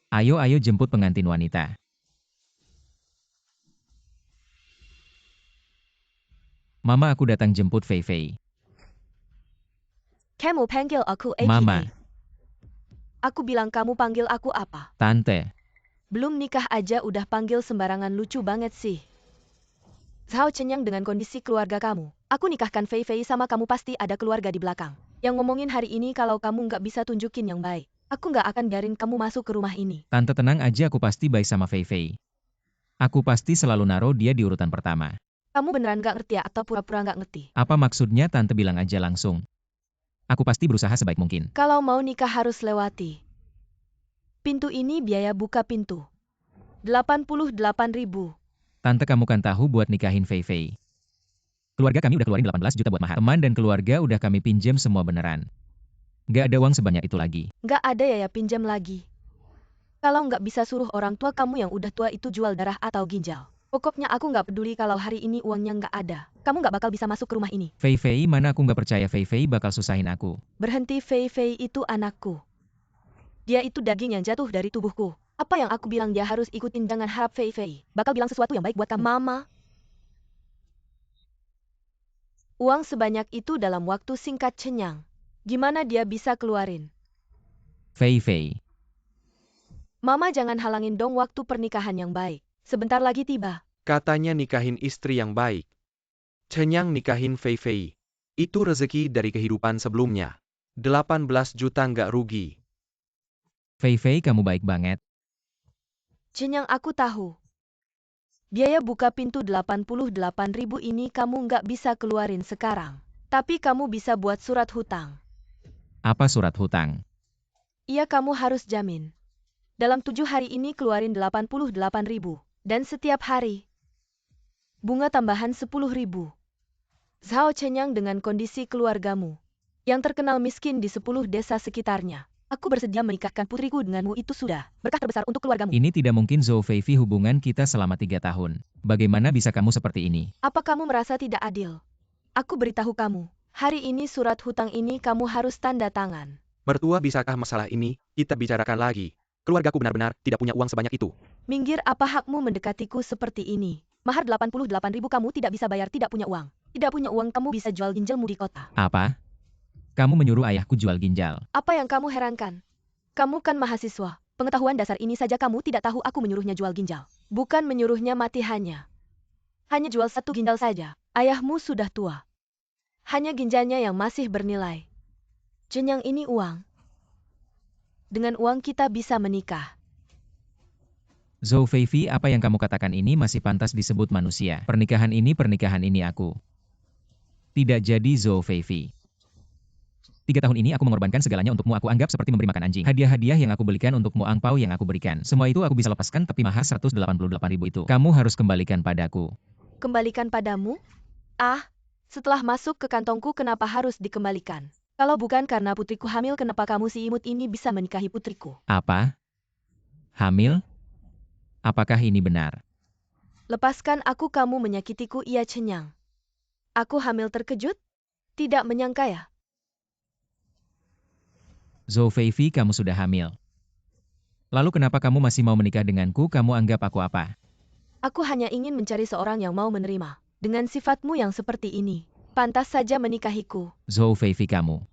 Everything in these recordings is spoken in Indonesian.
Ayo ayo jemput pengantin wanita. Mama aku datang jemput Fei Fei. Kamu panggil aku apa? Mama, Aku bilang kamu panggil aku apa? tante. Belum nikah aja udah panggil sembarangan, lucu banget sih. Zhao Chenyang dengan kondisi keluarga kamu. Aku nikahkan Fei Fei sama kamu pasti ada keluarga di belakang. Yang ngomongin hari ini kalau kamu nggak bisa tunjukin yang baik. Aku nggak akan biarin kamu masuk ke rumah ini. Tante tenang aja, aku pasti baik sama Fei Fei. Aku pasti selalu naruh dia di urutan pertama. Kamu beneran nggak ngerti atau pura-pura nggak ngerti? Apa maksudnya, tante bilang aja langsung. Aku pasti berusaha sebaik mungkin. Kalau mau nikah harus lewati pintu ini, biaya buka pintu 88.000. Tante kamu kan tahu buat nikahin Fei Fei. Keluarga kami udah keluarin 18 juta buat mahar. Teman dan keluarga udah kami pinjam semua beneran. Gak ada uang sebanyak itu lagi. Nggak ada ya pinjam lagi. Kalau nggak bisa suruh orang tua kamu yang udah tua itu jual darah atau ginjal. Pokoknya aku nggak peduli kalau hari ini uangnya nggak ada. Kamu nggak bakal bisa masuk ke rumah ini. Fei Fei mana, aku gak percaya Fei Fei bakal susahin aku. Berhenti, Fei Fei itu anakku. Dia itu daging yang jatuh dari tubuhku. Apa yang aku bilang dia harus ikutin, jangan harap Fei Fei bakal bilang sesuatu yang baik buat kamu. Mama, uang sebanyak itu dalam waktu singkat Chenyang. Gimana dia bisa keluarin? Fei Fei. Mama jangan halangin dong waktu pernikahan yang baik. Sebentar lagi tiba. Katanya nikahin istri yang baik. Chenyang nikahin Fei Fei. Itu rezeki dari kehidupan sebelumnya. 18 juta nggak rugi. Fei Fei kamu baik banget. Chenyang, aku tahu. Biaya buka pintu 88.000 ini kamu nggak bisa keluarin sekarang. Tapi kamu bisa buat surat hutang. Apa surat hutang? Iya, kamu harus jamin. Dalam 7 hari ini keluarin 88.000. Dan setiap hari. Bunga tambahan 10.000. Zhao Chenyang dengan kondisi keluargamu. Yang terkenal miskin di 10 desa sekitarnya. Aku bersedia menikahkan putriku denganmu, itu sudah berkah terbesar untuk keluargamu. Ini tidak mungkin, Zhou Fei Fei, hubungan kita selama 3 tahun. Bagaimana bisa kamu seperti ini? Apa kamu merasa tidak adil? Aku beritahu kamu, hari ini surat hutang ini kamu harus tanda tangan. Mertua, bisakah masalah ini kita bicarakan lagi? Keluargaku benar-benar tidak punya uang sebanyak itu. Minggir, apa hakmu mendekatiku seperti ini? Mahar 88.000 kamu tidak bisa bayar, tidak punya uang. Tidak punya uang kamu bisa jual ginjalmu di kota. Apa? Kamu menyuruh ayahku jual ginjal. Apa yang kamu herankan? Kamu kan mahasiswa. Pengetahuan dasar ini saja kamu tidak tahu, aku menyuruhnya jual ginjal. Bukan menyuruhnya mati, hanya jual 1 ginjal saja. Ayahmu sudah tua. Hanya ginjalnya yang masih bernilai. Chenyang, ini uang. Dengan uang kita bisa menikah. Zhou Fei Fei, apa yang kamu katakan ini masih pantas disebut manusia. Pernikahan ini aku. Tidak jadi, Zhou Fei Fei. 3 tahun ini aku mengorbankan segalanya untukmu, aku anggap seperti memberi makan anjing. Hadiah-hadiah yang aku belikan untukmu, angpau yang aku berikan. Semua itu aku bisa lepaskan, tapi mahar 188.000 itu, kamu harus kembalikan padaku. Kembalikan padamu? Ah, setelah masuk ke kantongku kenapa harus dikembalikan? Kalau bukan karena putriku hamil, kenapa kamu si imut ini bisa menikahi putriku? Apa? Hamil? Apakah ini benar? Lepaskan aku, kamu menyakitiku. Iya, Chenyang. Aku hamil, terkejut? Tidak menyangka ya? Zhou Fei Fei, kamu sudah hamil. Lalu kenapa kamu masih mau menikah denganku? Kamu anggap aku apa? Aku hanya ingin mencari seorang yang mau menerima. Dengan sifatmu yang seperti ini, pantas saja menikahiku. Zhou Fei Fei kamu.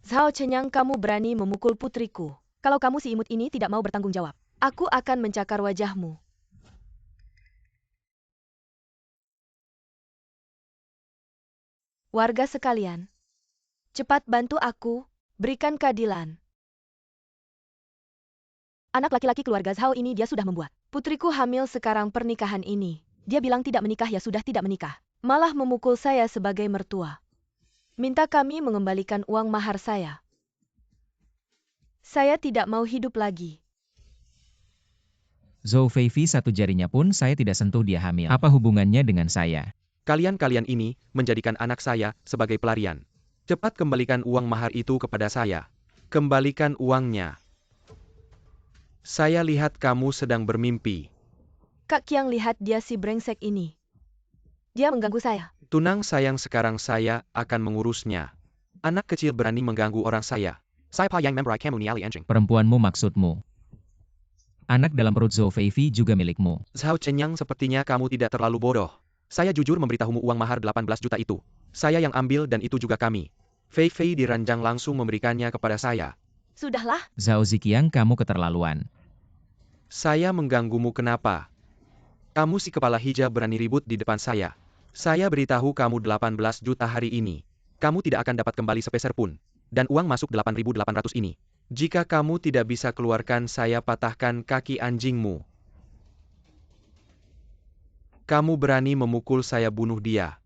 Zhao Chenyang, kamu berani memukul putriku. Kalau kamu si imut ini tidak mau bertanggung jawab, aku akan mencakar wajahmu. Warga sekalian, cepat bantu aku, berikan keadilan. Anak laki-laki keluarga Zhao ini dia sudah membuat putriku hamil sekarang pernikahan ini. Dia bilang tidak menikah, ya sudah tidak menikah. Malah memukul saya sebagai mertua. Minta kami mengembalikan uang mahar saya. Saya tidak mau hidup lagi. Zhou Fei Fei, satu jarinya pun saya tidak sentuh, dia hamil. Apa hubungannya dengan saya? Kalian-kalian ini menjadikan anak saya sebagai pelarian. Cepat kembalikan uang mahar itu kepada saya. Kembalikan uangnya. Saya lihat kamu sedang bermimpi. Kak Qiang, lihat dia si brengsek ini. Dia mengganggu saya. Tunang sayang, sekarang saya akan mengurusnya. Anak kecil berani mengganggu orang saya. Saya pa yang memberi kamu ni ali anjing. Perempuanmu maksudmu? Anak dalam perut Zhou Feifei juga milikmu. Zhao Chenyang, sepertinya kamu tidak terlalu bodoh. Saya jujur memberitahumu uang mahar 18 juta itu. Saya yang ambil dan itu juga kami. Fei Fei diranjang langsung memberikannya kepada saya. Sudahlah, Zhao Ziqiang, kamu keterlaluan. Saya mengganggumu kenapa? Kamu si kepala hijau berani ribut di depan saya. Saya beritahu kamu 18 juta hari ini. Kamu tidak akan dapat kembali sepeser pun. Dan uang masuk 8.800 ini. Jika kamu tidak bisa keluarkan, saya patahkan kaki anjingmu. Kamu berani memukul saya, bunuh dia.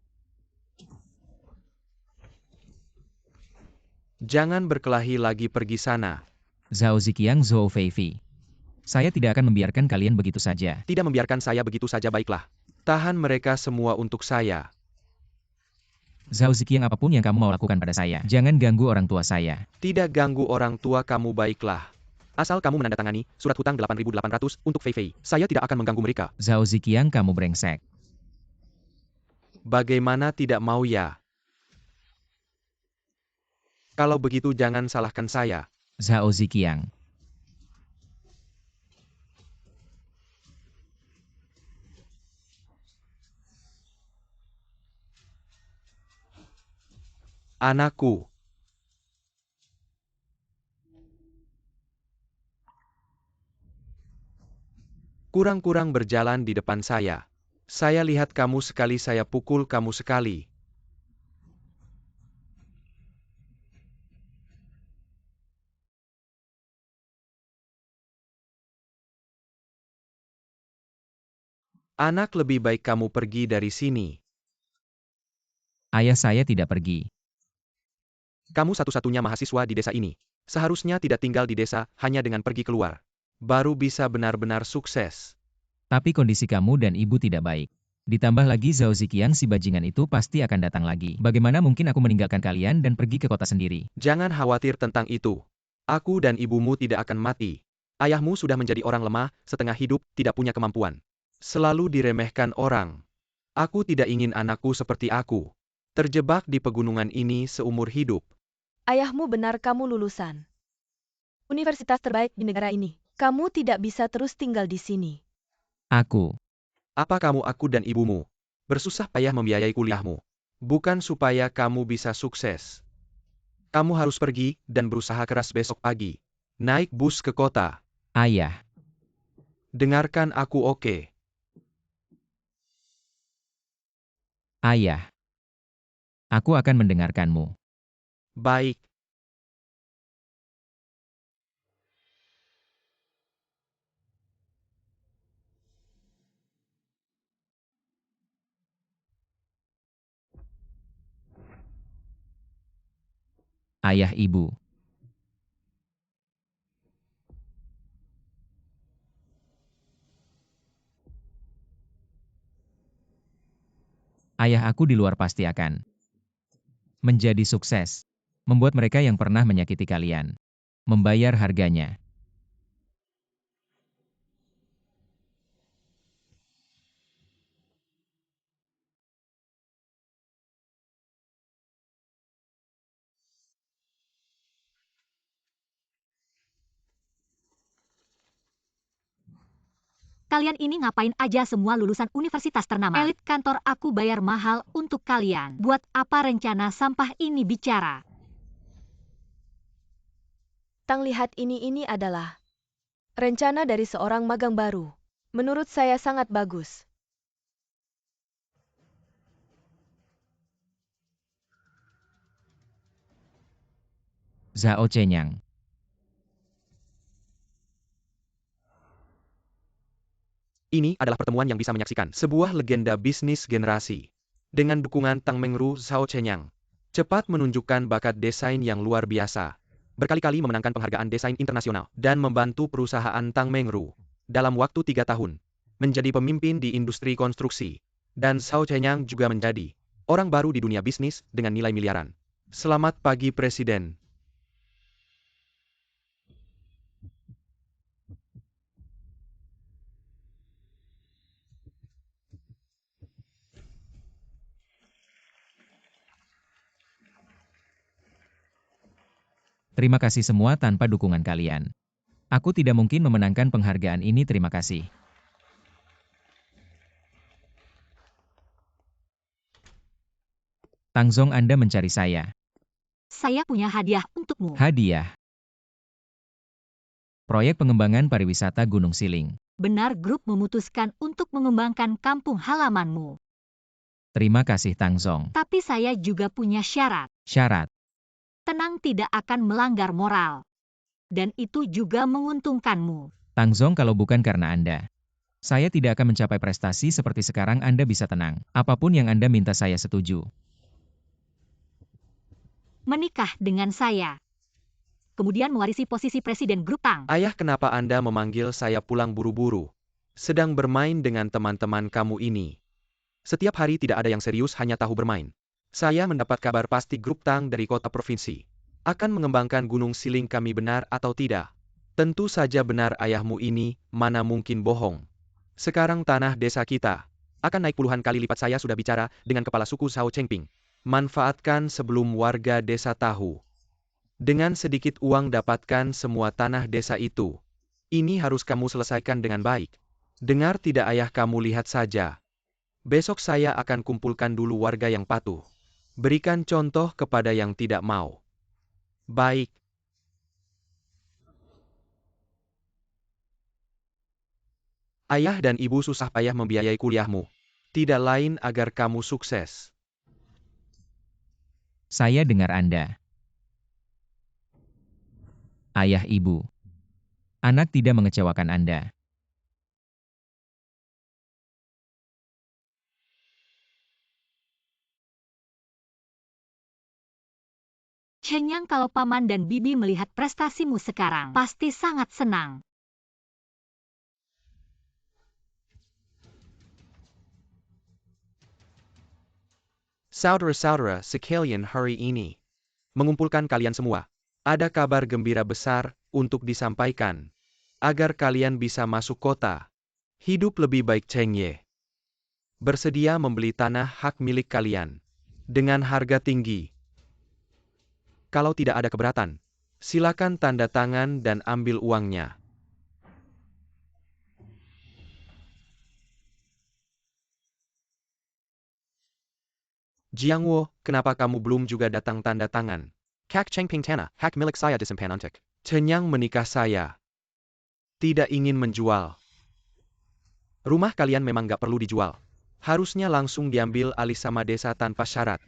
Jangan berkelahi lagi, pergi sana. Zhao Ziqiang, Zhou Feifei. Saya tidak akan membiarkan kalian begitu saja. Tidak membiarkan saya begitu saja, baiklah. Tahan mereka semua untuk saya. Zhao Ziqiang, apapun yang kamu mau lakukan pada saya, jangan ganggu orang tua saya. Tidak ganggu orang tua kamu, baiklah. Asal kamu menandatangani surat hutang 8.800 untuk Fei Fei, saya tidak akan mengganggu mereka. Zhao Ziqiang, kamu brengsek. Bagaimana tidak mau ya? Kalau begitu jangan salahkan saya. Zhao Ziqiang. Anakku. Kurang-kurang berjalan di depan saya. Saya lihat kamu sekali, saya pukul kamu sekali. Anak, lebih baik kamu pergi dari sini. Ayah saya tidak pergi. Kamu satu-satunya mahasiswa di desa ini. Seharusnya tidak tinggal di desa, hanya dengan pergi keluar. Baru bisa benar-benar sukses. Tapi kondisi kamu dan ibu tidak baik. Ditambah lagi Zhao Ziqiang, si bajingan itu pasti akan datang lagi. Bagaimana mungkin aku meninggalkan kalian dan pergi ke kota sendiri? Jangan khawatir tentang itu. Aku dan ibumu tidak akan mati. Ayahmu sudah menjadi orang lemah, setengah hidup, tidak punya kemampuan. Selalu diremehkan orang. Aku tidak ingin anakku seperti aku. Terjebak di pegunungan ini seumur hidup. ayahmu benar, kamu lulusan universitas terbaik di negara ini. Kamu tidak bisa terus tinggal di sini. Aku. Apa kamu, aku dan ibumu, bersusah payah membiayai kuliahmu? Bukan supaya kamu bisa sukses. Kamu harus pergi dan berusaha keras besok pagi. Naik bus ke kota. Ayah. Dengarkan aku, oke? Ayah. Aku akan mendengarkanmu. Baik. Ayah, ibu. Ayah, aku di luar pasti akan menjadi sukses. Membuat mereka yang pernah menyakiti kalian membayar harganya. Kalian ini ngapain aja semua lulusan universitas ternama? Elit kantor aku bayar mahal untuk kalian. Buat apa rencana sampah ini bicara? Tang, lihat ini adalah rencana dari seorang magang baru. Menurut saya sangat bagus. Zhao Chenyang. Ini adalah pertemuan yang bisa menyaksikan sebuah legenda bisnis generasi. Dengan dukungan Tang Mengru, Zhao Chenyang cepat menunjukkan bakat desain yang luar biasa. Berkali-kali memenangkan penghargaan desain internasional dan membantu perusahaan Tang Mengru dalam waktu 3 tahun menjadi pemimpin di industri konstruksi. Dan Zhao Chenyang juga menjadi orang baru di dunia bisnis dengan nilai miliaran. Selamat pagi, Presiden. Terima kasih semua, tanpa dukungan kalian Aku tidak mungkin memenangkan penghargaan ini, terima kasih. Tangzong, Anda mencari saya. Saya punya hadiah untukmu. Hadiah. Proyek pengembangan pariwisata Gunung Siling. Benar, grup memutuskan untuk mengembangkan kampung halamanmu. Terima kasih Tangzong. Tapi saya juga punya syarat. Syarat. Tenang tidak akan melanggar moral. Dan itu juga menguntungkanmu. Tangzong, kalau bukan karena Anda, saya tidak akan mencapai prestasi seperti sekarang. Anda bisa tenang. Apapun yang Anda minta saya setuju. Menikah dengan saya. Kemudian mewarisi posisi presiden grup Tang. Ayah, kenapa Anda memanggil saya pulang buru-buru? Sedang bermain dengan teman-teman kamu ini. Setiap hari tidak ada yang serius, hanya tahu bermain. Saya mendapat kabar pasti grup Tang dari kota provinsi akan mengembangkan Gunung Siling. Kami benar atau tidak? Tentu saja benar, ayahmu ini, mana mungkin bohong. Sekarang tanah desa kita akan naik puluhan kali lipat. Saya sudah bicara dengan kepala suku Zhao Chengping. Manfaatkan sebelum warga desa tahu. Dengan sedikit uang dapatkan semua tanah desa itu. Ini harus kamu selesaikan dengan baik. Dengar tidak ayah, kamu lihat saja. Besok saya akan kumpulkan dulu warga yang patuh. Berikan contoh kepada yang tidak mau. Baik. Ayah dan ibu susah payah membiayai kuliahmu. Tidak lain agar kamu sukses. Saya dengar Anda. Ayah, ibu. Anak tidak mengecewakan Anda. Chenyang, kalau paman dan bibi melihat prestasimu sekarang, pasti sangat senang. Saudara-saudara sekalian, hari ini mengumpulkan kalian semua. Ada kabar gembira besar untuk disampaikan. Agar kalian bisa masuk kota. Hidup lebih baik. Cheng Ye bersedia membeli tanah hak milik kalian dengan harga tinggi. Kalau tidak ada keberatan, silakan tanda tangan dan ambil uangnya. Jiangwo, kenapa kamu belum juga datang tanda tangan? Kak Chengping tanah hak milik saya disimpan untuk Chenyang menikah. Saya tidak ingin menjual. Rumah kalian memang gak perlu dijual. Harusnya langsung diambil alih sama desa tanpa syarat.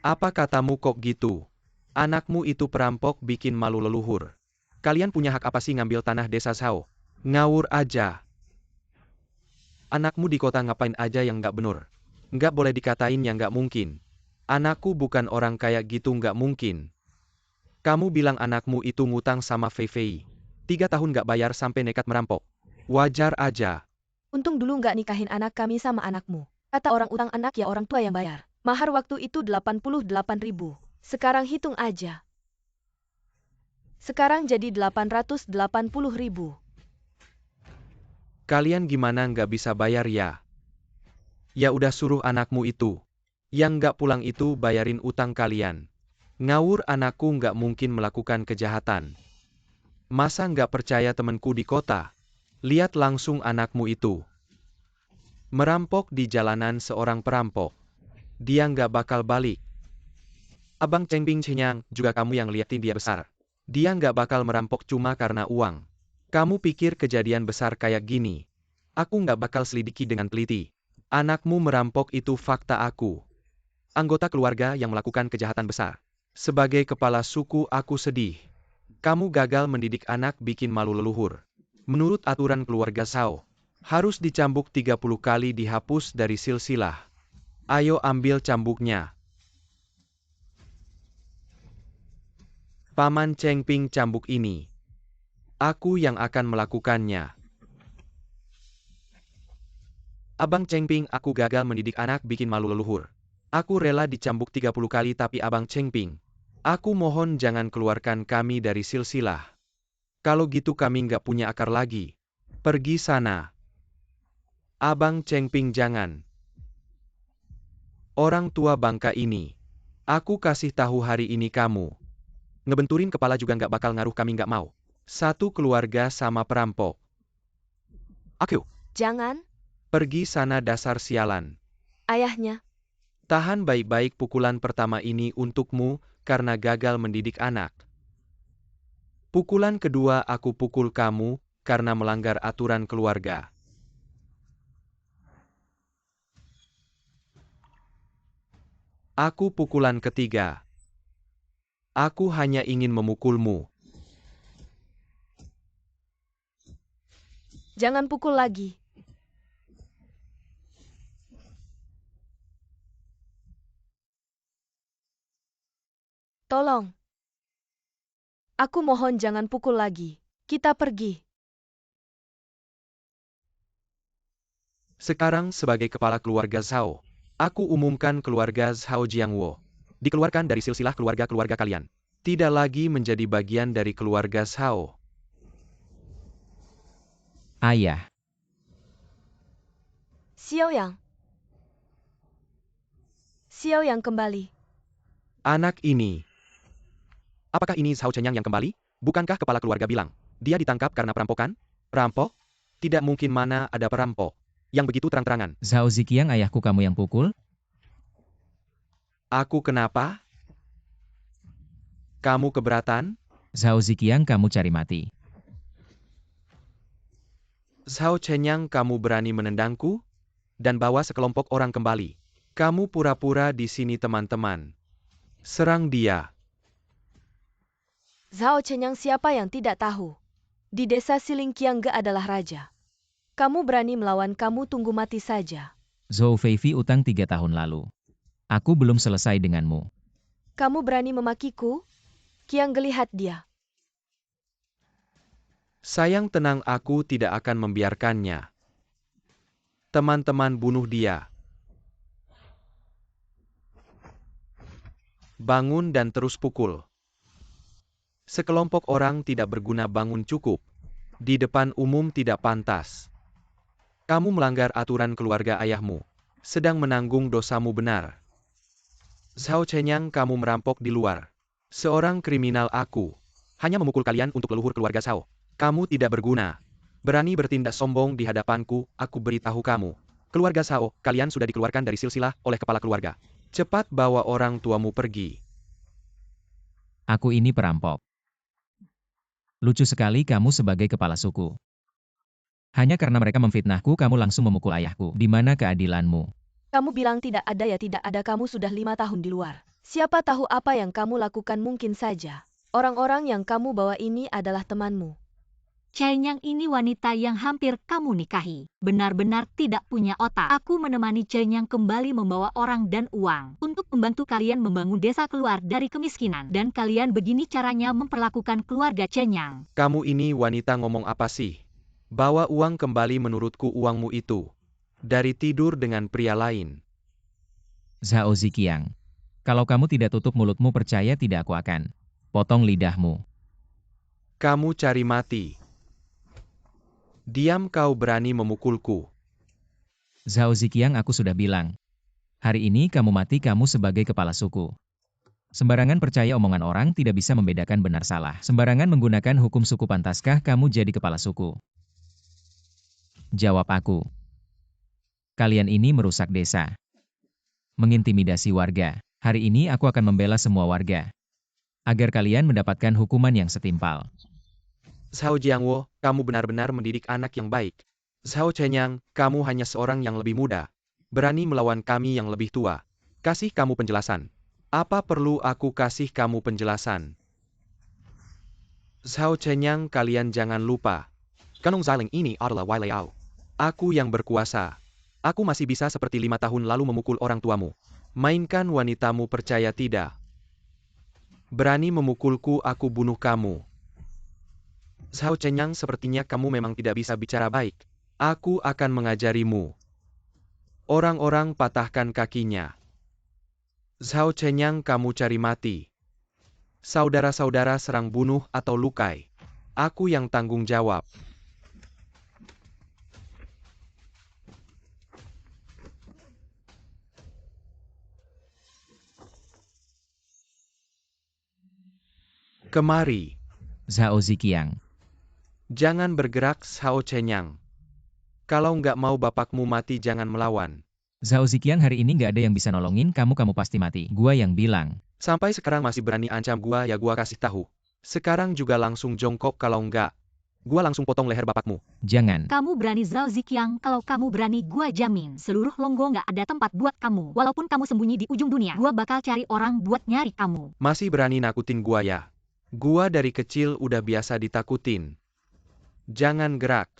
Apa katamu kok gitu? Anakmu itu perampok, bikin malu leluhur. Kalian punya hak apa sih ngambil tanah desa Zhao? Ngawur aja. Anakmu di kota ngapain aja yang gak bener? Nggak boleh dikatain yang gak mungkin. Anakku bukan orang kayak gitu, nggak mungkin. Kamu bilang anakmu itu ngutang sama Fei Fei. 3 tahun gak bayar sampai nekat merampok. Wajar aja. Untung dulu nggak nikahin anak kami sama anakmu. Kata orang, utang anak ya orang tua yang bayar. Mahar waktu itu 88.000. Sekarang hitung aja. Sekarang jadi 880.000. Kalian gimana nggak bisa bayar ya? Ya udah, suruh anakmu itu yang nggak pulang itu bayarin utang kalian. Ngawur, anakku nggak mungkin melakukan kejahatan. Masa nggak percaya temanku di kota? Lihat langsung anakmu itu. Merampok di jalanan seorang perampok. Dia nggak bakal balik. Abang Chengping Chenyang, juga kamu yang liatin dia besar. Dia nggak bakal merampok cuma karena uang. Kamu pikir kejadian besar kayak gini aku nggak bakal selidiki dengan teliti? Anakmu merampok itu fakta. Aku anggota keluarga yang melakukan kejahatan besar. Sebagai kepala suku aku sedih. Kamu gagal mendidik anak, bikin malu leluhur. Menurut aturan keluarga Zhao, harus dicambuk 30 kali, dihapus dari silsilah. Ayo ambil cambuknya. Paman Chengping, cambuk ini aku yang akan melakukannya. Abang Chengping, aku gagal mendidik anak, bikin malu leluhur. Aku rela dicambuk 30 kali, tapi Abang Chengping, aku mohon jangan keluarkan kami dari silsilah. Kalau gitu kami nggak punya akar lagi. Pergi sana. Abang Chengping, jangan. Orang tua bangka ini. Aku kasih tahu hari ini kamu ngebenturin kepala juga nggak bakal ngaruh, kami nggak mau. Satu keluarga sama perampok. Aku, Jangan, pergi sana dasar sialan. ayahnya. Tahan baik-baik pukulan pertama ini untukmu karena gagal mendidik anak. Pukulan kedua aku pukul kamu karena melanggar aturan keluarga. Aku pukulan ketiga. Aku hanya ingin memukulmu. Jangan pukul lagi. Tolong. Aku mohon jangan pukul lagi. Kita pergi. Sekarang sebagai kepala keluarga Zhao, aku umumkan keluarga Zhao Jiangwo dikeluarkan dari silsilah keluarga-keluarga kalian. Tidak lagi menjadi bagian dari keluarga Zhao. Ayah, Xiaoyang. Xiaoyang kembali. Anak ini. Apakah ini Zhao Chenyang yang kembali? Bukankah kepala keluarga bilang, dia ditangkap karena perampokan? Perampok? Tidak mungkin, mana ada perampok yang begitu terang-terangan. Zhao Ziqiang ayahku kamu yang pukul? Aku kenapa? Kamu keberatan? Zhao Ziqiang kamu cari mati. Zhao Chenyang, kamu berani menendangku? Dan bawa sekelompok orang kembali. Kamu pura-pura di sini, teman-teman. Serang dia. Zhao Chenyang, siapa yang tidak tahu? Di desa Silingqiangge adalah raja. Kamu berani melawan, kamu tunggu mati saja. Zhou Feifei utang 3 tahun lalu. Aku belum selesai denganmu. Kamu berani memakiku? Qiangge, lihat dia. Sayang, tenang, aku tidak akan membiarkannya. Teman-teman, bunuh dia. Bangun dan terus pukul. Sekelompok orang tidak berguna, bangun cukup. Di depan umum tidak pantas. Kamu melanggar aturan keluarga ayahmu. Sedang menanggung dosamu, benar. Zhao Chenyang, kamu merampok di luar. Seorang kriminal, aku hanya memukul kalian untuk leluhur keluarga Zhao. Kamu tidak berguna. Berani bertindak sombong di hadapanku, aku beritahu kamu. Keluarga Zhao, kalian sudah dikeluarkan dari silsilah oleh kepala keluarga. Cepat bawa orang tuamu pergi. Aku ini perampok. Lucu sekali kamu sebagai kepala suku. Hanya karena mereka memfitnahku kamu langsung memukul ayahku. Di mana keadilanmu? Kamu bilang tidak ada ya tidak ada, kamu sudah 5 tahun di luar. Siapa tahu apa yang kamu lakukan, mungkin saja. Orang-orang yang kamu bawa ini adalah temanmu. Chenyang ini wanita yang hampir kamu nikahi. Benar-benar tidak punya otak. Aku menemani Chenyang kembali membawa orang dan uang untuk membantu kalian membangun desa keluar dari kemiskinan. Dan kalian begini caranya memperlakukan keluarga Chenyang. Kamu ini wanita ngomong apa sih? Bawa uang kembali, menurutku uangmu itu dari tidur dengan pria lain. Zhao Ziqiang. Kalau kamu tidak tutup mulutmu, percaya tidak, aku akan potong lidahmu. Kamu cari mati. Diam, kau berani memukulku. Zhao Ziqiang, aku sudah bilang. Hari ini kamu mati, kamu sebagai kepala suku. Sembarangan percaya omongan orang, tidak bisa membedakan benar salah. Sembarangan menggunakan hukum suku, pantaskah kamu jadi kepala suku? Jawab aku. Kalian ini merusak desa. Mengintimidasi warga. Hari ini aku akan membela semua warga. Agar kalian mendapatkan hukuman yang setimpal. Zhao Jiangwo, kamu benar-benar mendidik anak yang baik. Zhao Chenyang, kamu hanya seorang yang lebih muda. Berani melawan kami yang lebih tua. Kasih kamu penjelasan. Apa perlu aku kasih kamu penjelasan? Zhao Chenyang, kalian jangan lupa. Kanong Xiling ini adalah Wai Liao. Aku yang berkuasa. Aku masih bisa seperti 5 tahun lalu memukul orang tuamu. Mainkan wanitamu, percaya tidak? Berani memukulku, aku bunuh kamu. Zhao Chenyang, sepertinya kamu memang tidak bisa bicara baik. Aku akan mengajarimu. Orang-orang patahkan kakinya. Zhao Chenyang, kamu cari mati. Saudara-saudara serang, bunuh atau lukai. Aku yang tanggung jawab. Kemari. Zhao Ziqiang. Jangan bergerak, Zhao Chenyang. Kalau nggak mau bapakmu mati jangan melawan. Zhao Ziqiang, hari ini nggak ada yang bisa nolongin kamu pasti mati. Gua yang bilang. Sampai sekarang masih berani ancam gua ya gua kasih tahu. Sekarang juga langsung jongkok kalau nggak. Gua langsung potong leher bapakmu. Jangan. Kamu berani Zhao Ziqiang, kalau kamu berani gua jamin seluruh Longgo nggak ada tempat buat kamu. Walaupun kamu sembunyi di ujung dunia, gua bakal cari orang buat nyari kamu. Masih berani nakutin gua ya? Gua dari kecil udah biasa ditakutin. Jangan gerak.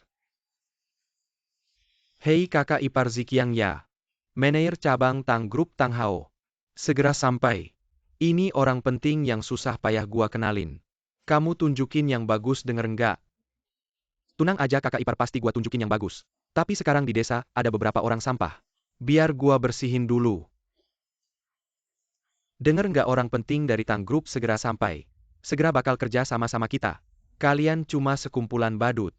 Hei kakak ipar Ziqiang ya. Manajer cabang Tang Grup Tang Hao. Segera sampai. Ini orang penting yang susah payah gua kenalin. Kamu tunjukin yang bagus denger nggak? Tunang aja kakak ipar, pasti gua tunjukin yang bagus. Tapi sekarang di desa ada beberapa orang sampah. Biar gua bersihin dulu. Denger nggak, orang penting dari Tang Grup segera sampai. Segera bakal kerja sama-sama kita. Kalian cuma sekumpulan badut.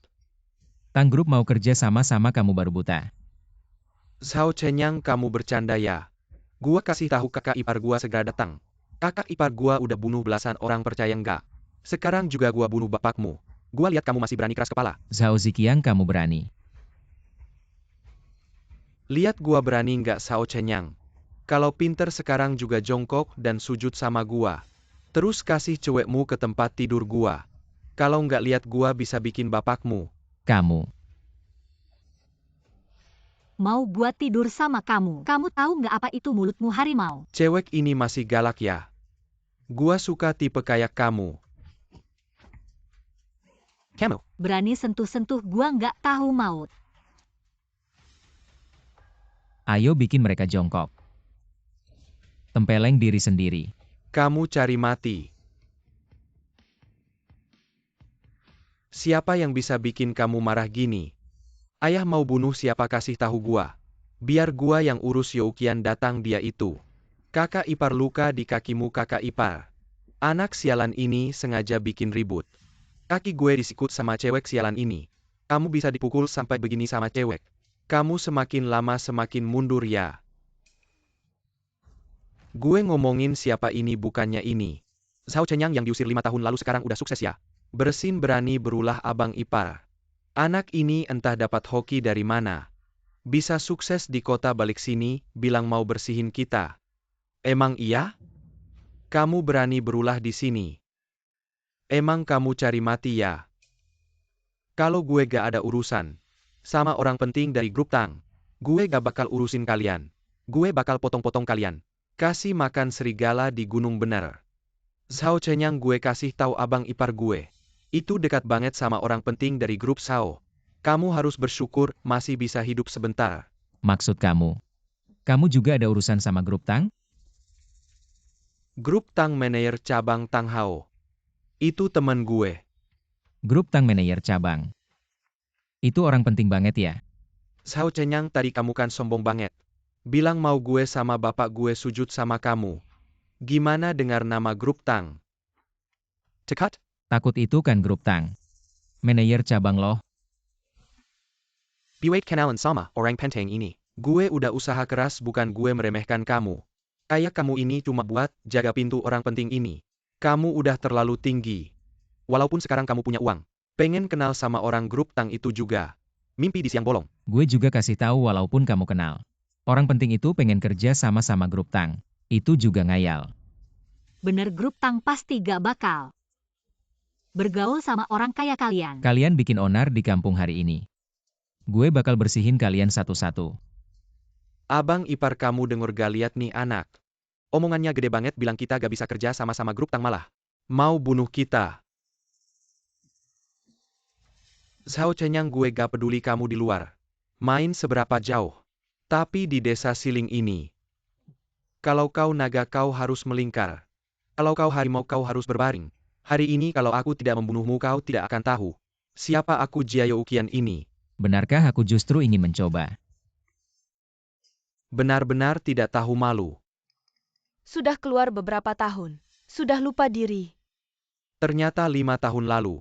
Tang Grup mau kerja sama-sama, kamu baru buta. Zhao Chenyang, kamu bercanda ya? Gua kasih tahu kakak ipar gua segera datang. Kakak ipar gua udah bunuh belasan orang, percaya nggak? Sekarang juga gua bunuh bapakmu. Gua lihat kamu masih berani keras kepala. Zhao Ziqiang, kamu berani. Lihat gua berani nggak, Zhao Chenyang? Kalau pinter sekarang juga jongkok dan sujud sama gua. Terus kasih cewekmu ke tempat tidur gua. Kalau nggak lihat gua bisa bikin bapakmu. Kamu. Mau gua tidur sama kamu. Kamu tahu nggak apa itu mulutmu harimau? Cewek ini masih galak ya? Gua suka tipe kayak kamu. Kamu Berani sentuh-sentuh gua nggak tahu maut. Ayo bikin mereka jongkok. Tempeleng diri sendiri. Kamu cari mati. Siapa yang bisa bikin kamu marah gini? Ayah mau bunuh siapa, kasih tahu gua. Biar gua yang urus. Youqian datang, dia itu. Kakak ipar luka di kakimu kakak ipar. Anak sialan ini sengaja bikin ribut. Kaki gue disikut sama cewek sialan ini. Kamu bisa dipukul sampai begini sama cewek. Kamu semakin lama semakin mundur ya. Gue ngomongin siapa ini bukannya ini. Zhao Chenyang yang diusir 5 tahun lalu sekarang udah sukses ya. Bersin berani berulah abang ipar. Anak ini entah dapat hoki dari mana. Bisa sukses di kota balik sini, bilang mau bersihin kita. Emang iya? Kamu berani berulah di sini. Emang kamu cari mati ya? Kalau gue gak ada urusan sama orang penting dari grup Tang, gue gak bakal urusin kalian. Gue bakal potong-potong kalian. Kasih makan serigala di gunung bener. Zhao Chenyang, gue kasih tahu abang ipar gue. Itu dekat banget sama orang penting dari grup Zhao. Kamu harus bersyukur masih bisa hidup sebentar. Maksud kamu? Kamu juga ada urusan sama grup Tang? Grup Tang manajer cabang Tang Hao. Itu temen gue. Grup Tang manajer cabang. Itu orang penting banget ya? Zhao Chenyang, tadi kamu kan sombong banget. Bilang mau gue sama bapak gue sujud sama kamu. Gimana dengar nama grup Tang? Cekat? Takut itu kan grup Tang. Manajer cabang loh. Piwait kenalan sama orang penting ini. Gue udah usaha keras, bukan gue meremehkan kamu. Kayak kamu ini cuma buat jaga pintu orang penting ini. Kamu udah terlalu tinggi. Walaupun sekarang kamu punya uang. Pengen kenal sama orang grup Tang itu juga. Mimpi di siang bolong. Gue juga kasih tahu walaupun kamu kenal. Orang penting itu pengen kerja sama-sama grup Tang. Itu juga ngayal. Bener, grup Tang pasti gak bakal bergaul sama orang kaya kalian. Kalian bikin onar di kampung hari ini. Gue bakal bersihin kalian satu-satu. Abang ipar kamu denger gak liat nih anak. Omongannya gede banget, bilang kita gak bisa kerja sama-sama grup Tang, malah mau bunuh kita. Zhao Chenyang, gue gak peduli kamu di luar main seberapa jauh. Tapi di desa Siling ini, kalau kau naga kau harus melingkar. Kalau kau harimau kau harus berbaring. Hari ini kalau aku tidak membunuhmu kau tidak akan tahu siapa aku, Jia Youqian ini. Benarkah aku justru ingin mencoba? Benar-benar tidak tahu malu. Sudah keluar beberapa tahun. Sudah lupa diri. Ternyata 5 tahun lalu.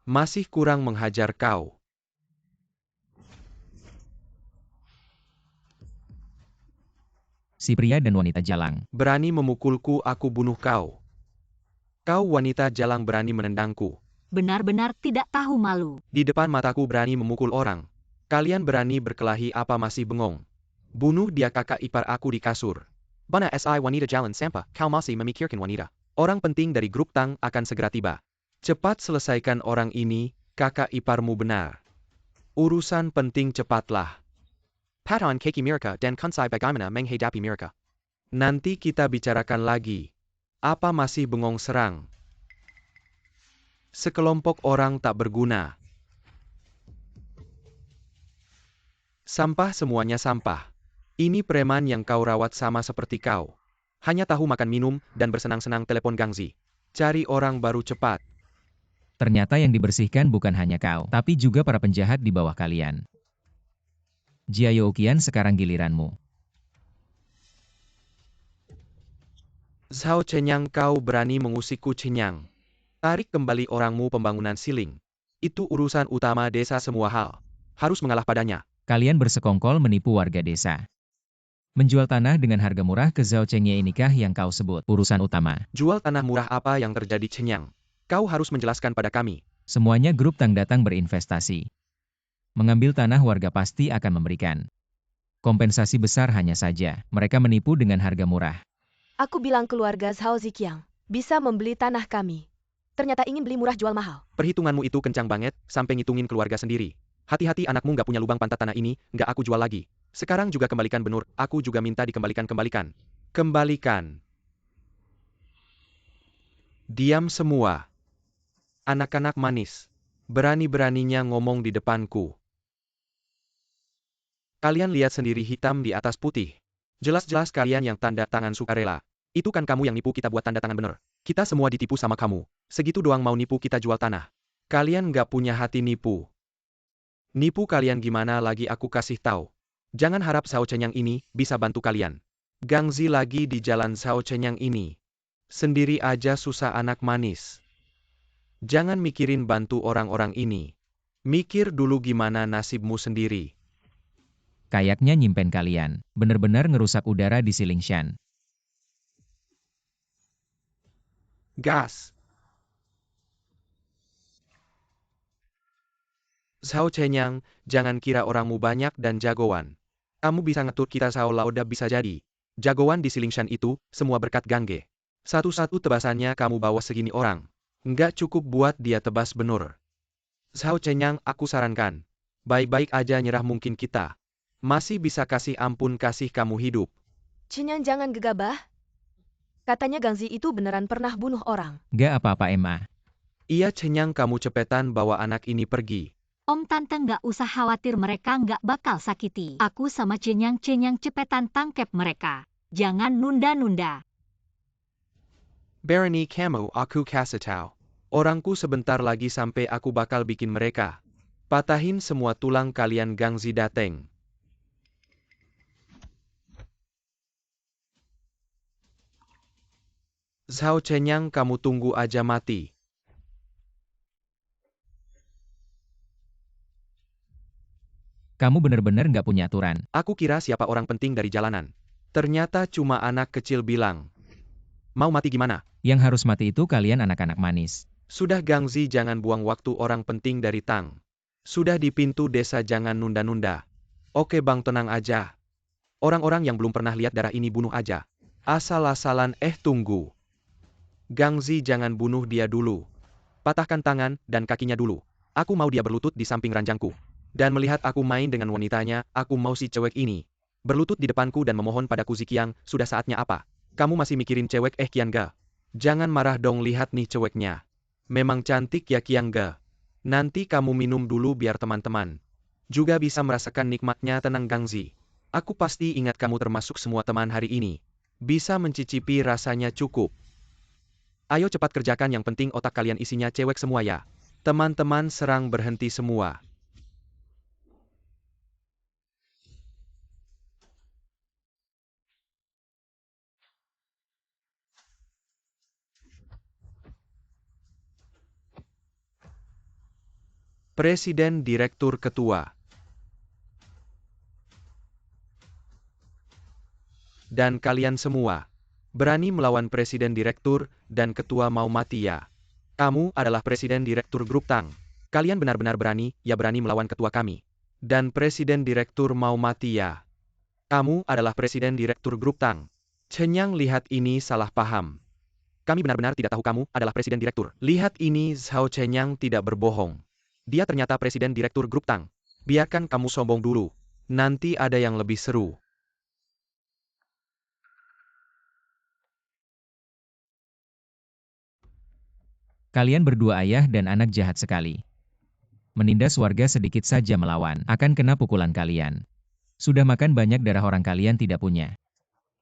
Masih kurang menghajar kau. Si pria dan wanita jalang. Berani memukulku, aku bunuh kau. Kau wanita jalang berani menendangku. benar-benar tidak tahu malu. Di depan mataku berani memukul orang. Kalian berani berkelahi apa masih bengong? Bunuh dia, kakak ipar aku di kasur. Bana si wanita jalan sampah, kau masih memikirkan wanita. Orang penting dari grup Tang akan segera tiba. Cepat selesaikan orang ini, kakak iparmu benar. Urusan penting cepatlah. Patan kaki mereka dan kansai bagaimana menghadapi mereka. Nanti kita bicarakan lagi. Apa masih bengong, serang? Sekelompok orang tak berguna. Sampah, semuanya sampah. Ini preman yang kau rawat sama seperti kau. Hanya tahu makan minum dan bersenang-senang telepon Gangzi. Cari orang baru cepat. Ternyata yang dibersihkan bukan hanya kau, tapi juga para penjahat di bawah kalian. Jiayo Ukian, sekarang giliranmu. Zhao Chenyang, kau berani mengusikku, Chenyang. Tarik kembali orangmu, pembangunan siling. Itu urusan utama desa, semua hal harus mengalah padanya. Kalian bersekongkol menipu warga desa. Menjual tanah dengan harga murah ke Zhao Chengye, inikah yang kau sebut urusan utama? Jual tanah murah, apa yang terjadi, Chenyang? Kau harus menjelaskan pada kami. Semuanya grup Tang datang berinvestasi. Mengambil tanah warga pasti akan memberikan kompensasi besar, hanya saja mereka menipu dengan harga murah. Aku bilang keluarga Zhao Ziqiang bisa membeli tanah kami. Ternyata ingin beli murah jual mahal. Perhitunganmu itu kencang banget, sampai ngitungin keluarga sendiri. Hati-hati, anakmu nggak punya lubang pantat, tanah ini nggak aku jual lagi. Sekarang juga kembalikan, Benur. Aku juga minta dikembalikan. Kembalikan. Diam semua. Anak-anak manis. Berani-beraninya ngomong di depanku. Kalian lihat sendiri, hitam di atas putih. Jelas-jelas kalian yang tanda tangan sukarela. Itu kan kamu yang nipu kita buat tanda tangan, bener. Kita semua ditipu sama kamu. Segitu doang mau nipu kita jual tanah. Kalian nggak punya hati nipu. Nipu kalian gimana lagi aku kasih tahu. Jangan harap Zhao Chenyang ini bisa bantu kalian. Gangzi lagi di jalan Zhao Chenyang ini. Sendiri aja susah, anak manis. Jangan mikirin bantu orang-orang ini. Mikir dulu gimana nasibmu sendiri. Kayaknya nyimpen kalian. Bener-bener ngerusak udara di Silingshan. Gas. Zhao Chenyang, jangan kira orangmu banyak dan jagoan. Kamu bisa ngatur kita, Zhao Lauda bisa jadi jagoan di Silingshan itu, semua berkat Gangge. Satu-satu tebasannya kamu bawa segini orang. Nggak cukup buat dia tebas, Benur. Zhao Chenyang, aku sarankan. Baik-baik aja nyerah, mungkin kita masih bisa kasih ampun, kasih kamu hidup. Chenyang, jangan gegabah. Katanya Gangzi itu beneran pernah bunuh orang. Gak apa-apa, Emma. Iya, Chenyang, kamu cepetan bawa anak ini pergi. Om Tante nggak usah khawatir, mereka nggak bakal sakiti. Aku sama Chenyang cepetan tangkep mereka. Jangan nunda-nunda. Berani kamu, aku kasih tahu. Orangku sebentar lagi sampai, aku bakal bikin mereka patahin semua tulang kalian. Gangzi dateng. Zhao Chenyang, kamu tunggu aja mati. Kamu bener-bener nggak punya aturan. Aku kira siapa orang penting dari jalanan. Ternyata cuma anak kecil bilang. Mau mati gimana? Yang harus mati itu kalian, anak-anak manis. Sudah, Gangzi, jangan buang waktu, orang penting dari Tang. Sudah di pintu desa, jangan nunda-nunda. Oke bang, tenang aja. Orang-orang yang belum pernah lihat darah ini bunuh aja. Asal-asalan, tunggu. Gangzi, jangan bunuh dia dulu. Patahkan tangan dan kakinya dulu. Aku mau dia berlutut di samping ranjangku. Dan melihat aku main dengan wanitanya, aku mau si cewek ini berlutut di depanku dan memohon padaku. Ziqiang, sudah saatnya apa? Kamu masih mikirin cewek Qiangga? Jangan marah dong, lihat nih ceweknya. Memang cantik ya Qiangga. Nanti kamu minum dulu biar teman-teman juga bisa merasakan nikmatnya. Tenang Gangzi. Aku pasti ingat kamu, termasuk semua teman hari ini bisa mencicipi rasanya. Cukup. Ayo cepat kerjakan, yang penting otak kalian isinya cewek semua ya. Teman-teman serang berhenti semua. Presiden, Direktur, Ketua. Dan kalian semua berani melawan Presiden, Direktur, dan Ketua, mau mati ya? Kamu adalah Presiden Direktur Grup Tang. Kalian benar-benar berani, ya berani melawan ketua kami. Dan Presiden Direktur mau mati ya. Kamu adalah Presiden Direktur Grup Tang. Chen Yang lihat ini salah paham. Kami benar-benar tidak tahu kamu adalah Presiden Direktur. Lihat ini Zhao Chen Yang tidak berbohong. Dia ternyata Presiden Direktur Grup Tang. Biarkan kamu sombong dulu. Nanti ada yang lebih seru. Kalian berdua ayah dan anak jahat sekali. Menindas warga sedikit saja melawan, akan kena pukulan kalian. Sudah makan banyak darah orang kalian tidak punya.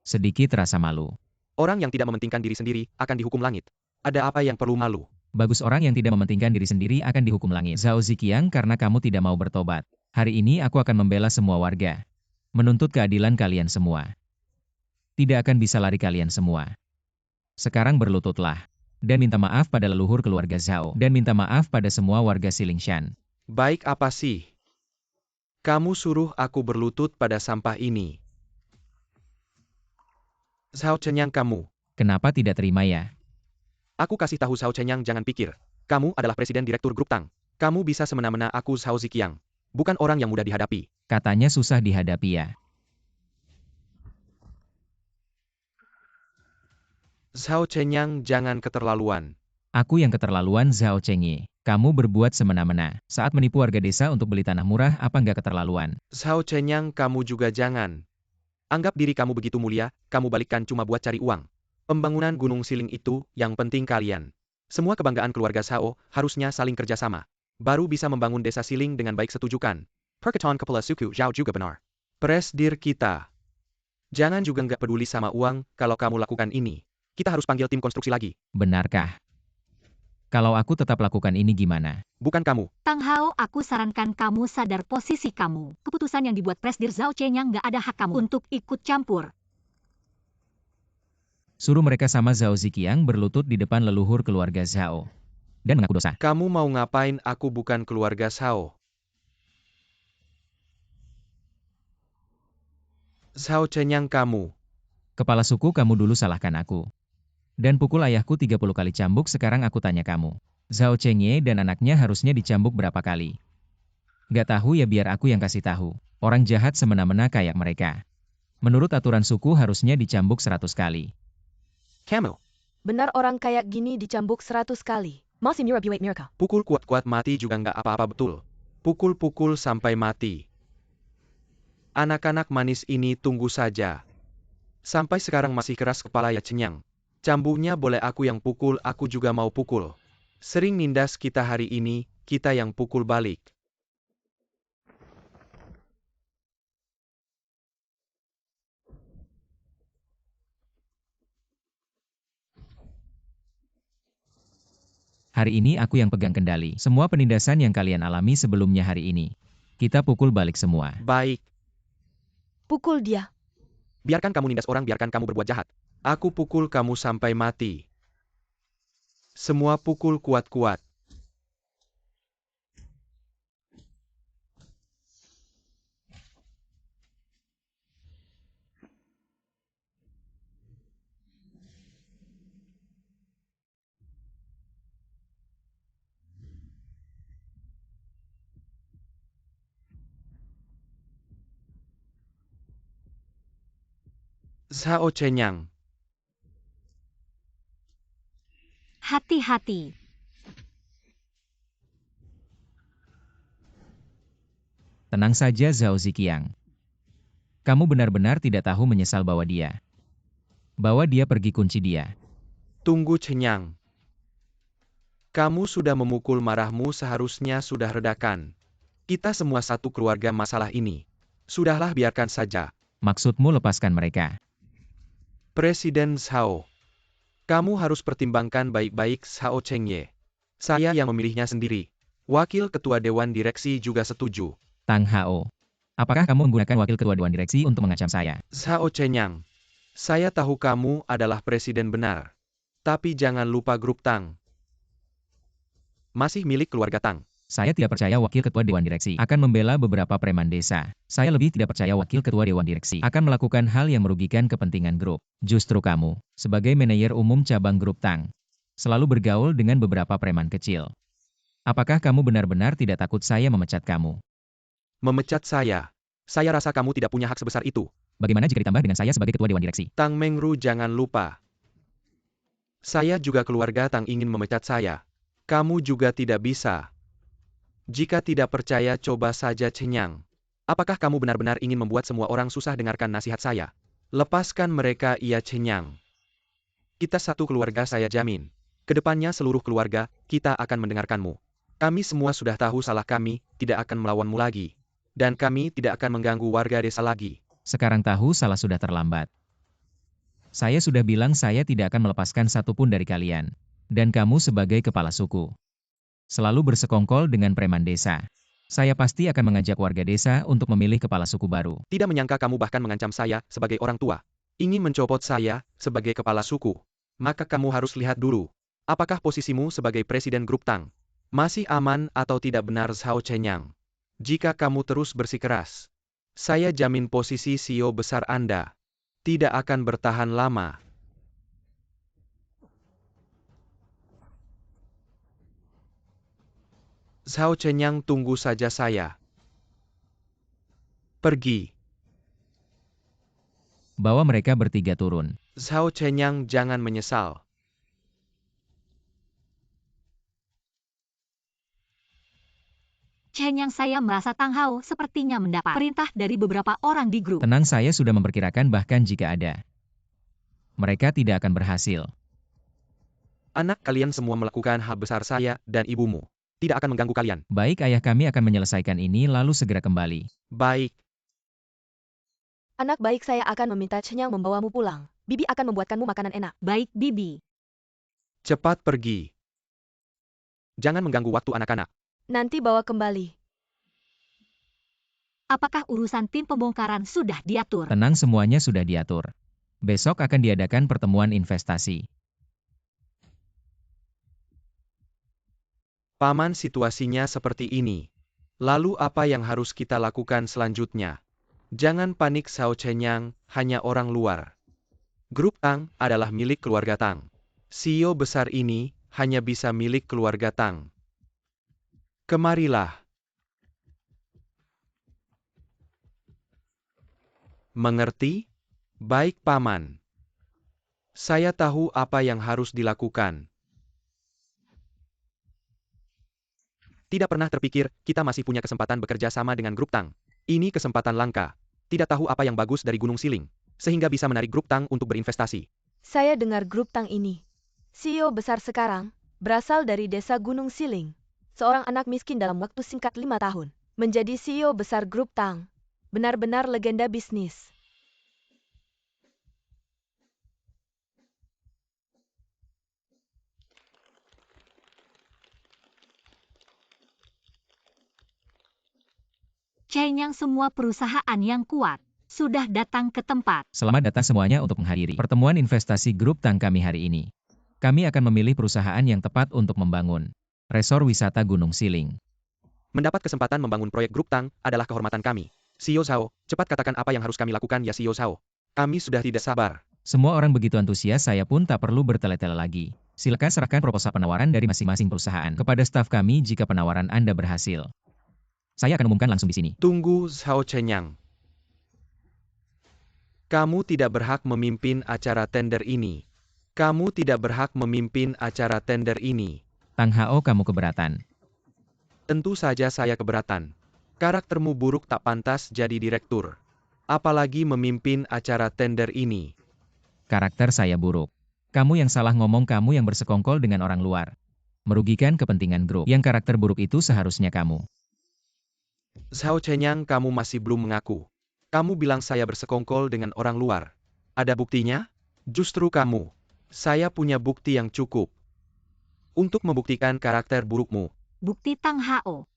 Sedikit rasa malu. Orang yang tidak mementingkan diri sendiri akan dihukum langit. Ada apa yang perlu malu? Bagus, orang yang tidak mementingkan diri sendiri akan dihukum langit. Zhao Ziqiang, karena kamu tidak mau bertobat. Hari ini aku akan membela semua warga. Menuntut keadilan kalian semua. Tidak akan bisa lari kalian semua. Sekarang berlututlah. Dan minta maaf pada leluhur keluarga Zhao. Dan minta maaf pada semua warga Xilingshan. Baik apa sih? Kamu suruh aku berlutut pada sampah ini. Zhao Chen Yang kamu. Kenapa tidak terima ya? Aku kasih tahu Zhao Chen Yang jangan pikir. Kamu adalah Presiden Direktur Grup Tang. Kamu bisa semena-mena aku Zhao Ziqiang. Bukan orang yang mudah dihadapi. Katanya susah dihadapi ya. Zhao Chen Yang jangan keterlaluan. Aku yang keterlaluan Zhao Chengye. Kamu berbuat semena-mena. Saat menipu warga desa untuk beli tanah murah apa nggak keterlaluan? Zhao Chen Yang kamu juga jangan. Anggap diri kamu begitu mulia, kamu balikkan cuma buat cari uang. Pembangunan Gunung Siling itu yang penting kalian. Semua kebanggaan keluarga Zhao harusnya saling kerjasama. Baru bisa membangun desa Siling dengan baik, setujukan? Perkataan Kepala Suku Zhao juga benar. Presdir kita. Jangan juga nggak peduli sama uang kalau kamu lakukan ini. Kita harus panggil tim konstruksi lagi. Benarkah? Kalau aku tetap lakukan ini gimana? Bukan kamu. Tang Hao, aku sarankan kamu sadar posisi kamu. Keputusan yang dibuat Presdir Zhao Chenyang nggak ada hak kamu untuk ikut campur. Suruh mereka sama Zhao Ziqiang berlutut di depan leluhur keluarga Zhao. Dan mengaku dosa. Kamu mau ngapain? Aku bukan keluarga Zhao. Zhao Chenyang kamu. Kepala suku kamu dulu salahkan aku. Dan pukul ayahku 30 kali cambuk, sekarang aku tanya kamu. Zhao Chengye dan anaknya harusnya dicambuk berapa kali? Gak tahu ya, biar aku yang kasih tahu. Orang jahat semena-mena kayak mereka. Menurut aturan suku harusnya dicambuk 100 kali. Kamu. Benar, orang kayak gini dicambuk 100 kali. Masih buat mereka. Pukul kuat-kuat mati juga nggak apa-apa, betul. Pukul-pukul sampai mati. Anak-anak manis ini tunggu saja. Sampai sekarang masih keras kepala ya Cenyang. Cambuknya boleh aku yang pukul, aku juga mau pukul. Sering nindas kita hari ini, kita yang pukul balik. Hari ini aku yang pegang kendali. Semua penindasan yang kalian alami sebelumnya hari ini. Kita pukul balik semua. Baik. Pukul dia. Biarkan kamu nindas orang, biarkan kamu berbuat jahat. Aku pukul kamu sampai mati. Semua pukul kuat-kuat. Zhao Chenyang. Hati-hati. Tenang saja Zhao Ziqiang. Kamu benar-benar tidak tahu menyesal bawa dia. Bawa dia pergi, kunci dia. Tunggu Chenyang. Kamu sudah memukul, marahmu seharusnya sudah redakan. Kita semua satu keluarga, masalah ini. Sudahlah, biarkan saja. Maksudmu lepaskan mereka? Presiden Zhao. Kamu harus pertimbangkan baik-baik Zhao Chengye. Saya yang memilihnya sendiri. Wakil Ketua Dewan Direksi juga setuju. Tang Hao. Apakah kamu menggunakan wakil ketua Dewan Direksi untuk mengancam saya? Zhao Chenyang. Saya tahu kamu adalah presiden benar. Tapi jangan lupa grup Tang. Masih milik keluarga Tang. Saya tidak percaya wakil ketua Dewan Direksi akan membela beberapa preman desa. Saya lebih tidak percaya wakil ketua Dewan Direksi akan melakukan hal yang merugikan kepentingan grup. Justru kamu, sebagai manajer umum cabang grup Tang. Selalu bergaul dengan beberapa preman kecil. Apakah kamu benar-benar tidak takut saya memecat kamu? Memecat saya? Saya rasa kamu tidak punya hak sebesar itu. Bagaimana jika ditambah dengan saya sebagai ketua dewan direksi? Tang Mengru, jangan lupa. Saya juga keluarga Tang ingin memecat saya. Kamu juga tidak bisa. Jika tidak percaya, coba saja Chenyang. Apakah kamu benar-benar ingin membuat semua orang susah dengarkan nasihat saya? Lepaskan mereka, iya Chenyang. Kita satu keluarga, saya jamin. Kedepannya seluruh keluarga, kita akan mendengarkanmu. Kami semua sudah tahu salah kami, tidak akan melawanmu lagi. Dan kami tidak akan mengganggu warga desa lagi. Sekarang tahu salah sudah terlambat. Saya sudah bilang saya tidak akan melepaskan satupun dari kalian. Dan kamu sebagai kepala suku selalu bersekongkol dengan preman desa. Saya pasti akan mengajak warga desa untuk memilih kepala suku baru. Tidak menyangka kamu bahkan mengancam saya sebagai orang tua. Ingin mencopot saya sebagai kepala suku. Maka kamu harus lihat dulu. Apakah posisimu sebagai presiden grup Tang masih aman atau tidak, benar Zhao Chenyang? Jika kamu terus bersikeras, saya jamin posisi CEO besar Anda tidak akan bertahan lama. Zhao Chenyang, tunggu saja saya. Pergi. Bawa mereka bertiga turun. Zhao Chenyang, jangan menyesal. Chenyang, saya merasa Tang Hao sepertinya mendapat perintah dari beberapa orang di grup. Tenang, saya sudah memperkirakan bahkan jika ada. Mereka tidak akan berhasil. Anak kalian semua melakukan hal besar, saya dan ibumu tidak akan mengganggu kalian. Baik, ayah kami akan menyelesaikan ini lalu segera kembali. Baik. Anak baik, saya akan meminta Chenyang membawamu pulang. Bibi akan membuatkanmu makanan enak. Baik, Bibi. Cepat pergi. Jangan mengganggu waktu anak-anak. Nanti bawa kembali. Apakah urusan tim pembongkaran sudah diatur? Tenang, semuanya sudah diatur. Besok akan diadakan pertemuan investasi. Paman, situasinya seperti ini. Lalu apa yang harus kita lakukan selanjutnya? Jangan panik Zhao Chenyang, hanya orang luar. Grup Tang adalah milik keluarga Tang. CEO besar ini hanya bisa milik keluarga Tang. Kemarilah. Mengerti? Baik, Paman. Saya tahu apa yang harus dilakukan. Tidak pernah terpikir, kita masih punya kesempatan bekerja sama dengan grup Tang. Ini kesempatan langka. Tidak tahu apa yang bagus dari Gunung Siling, sehingga bisa menarik grup Tang untuk berinvestasi. Saya dengar grup Tang ini. CEO besar sekarang, berasal dari desa Gunung Siling. Seorang anak miskin dalam waktu singkat 5 tahun. Menjadi CEO besar grup Tang. Benar-benar legenda bisnis. Chenyang, semua perusahaan yang kuat sudah datang ke tempat. Selamat datang semuanya untuk menghadiri pertemuan investasi grup Tang kami hari ini. Kami akan memilih perusahaan yang tepat untuk membangun resor wisata Gunung Siling. Mendapat kesempatan membangun proyek grup Tang adalah kehormatan kami. CEO Zhao, cepat katakan apa yang harus kami lakukan ya CEO Zhao. Kami sudah tidak sabar. Semua orang begitu antusias, saya pun tak perlu bertele-tele lagi. Silakan serahkan proposal penawaran dari masing-masing perusahaan kepada staf kami jika penawaran Anda berhasil. Saya akan umumkan langsung di sini. Tunggu Zhao Chenyang. Kamu tidak berhak memimpin acara tender ini. Kamu tidak berhak memimpin acara tender ini. Tang Hao, kamu keberatan? Tentu saja saya keberatan. Karaktermu buruk, tak pantas jadi direktur. Apalagi memimpin acara tender ini. Karakter saya buruk. Kamu yang salah ngomong, kamu yang bersekongkol dengan orang luar. Merugikan kepentingan grup. Yang karakter buruk itu seharusnya kamu. Zhao Chenyang, kamu masih belum mengaku. Kamu bilang saya bersekongkol dengan orang luar. Ada buktinya? Justru kamu. Saya punya bukti yang cukup untuk membuktikan karakter burukmu. Bukti Tang Hao.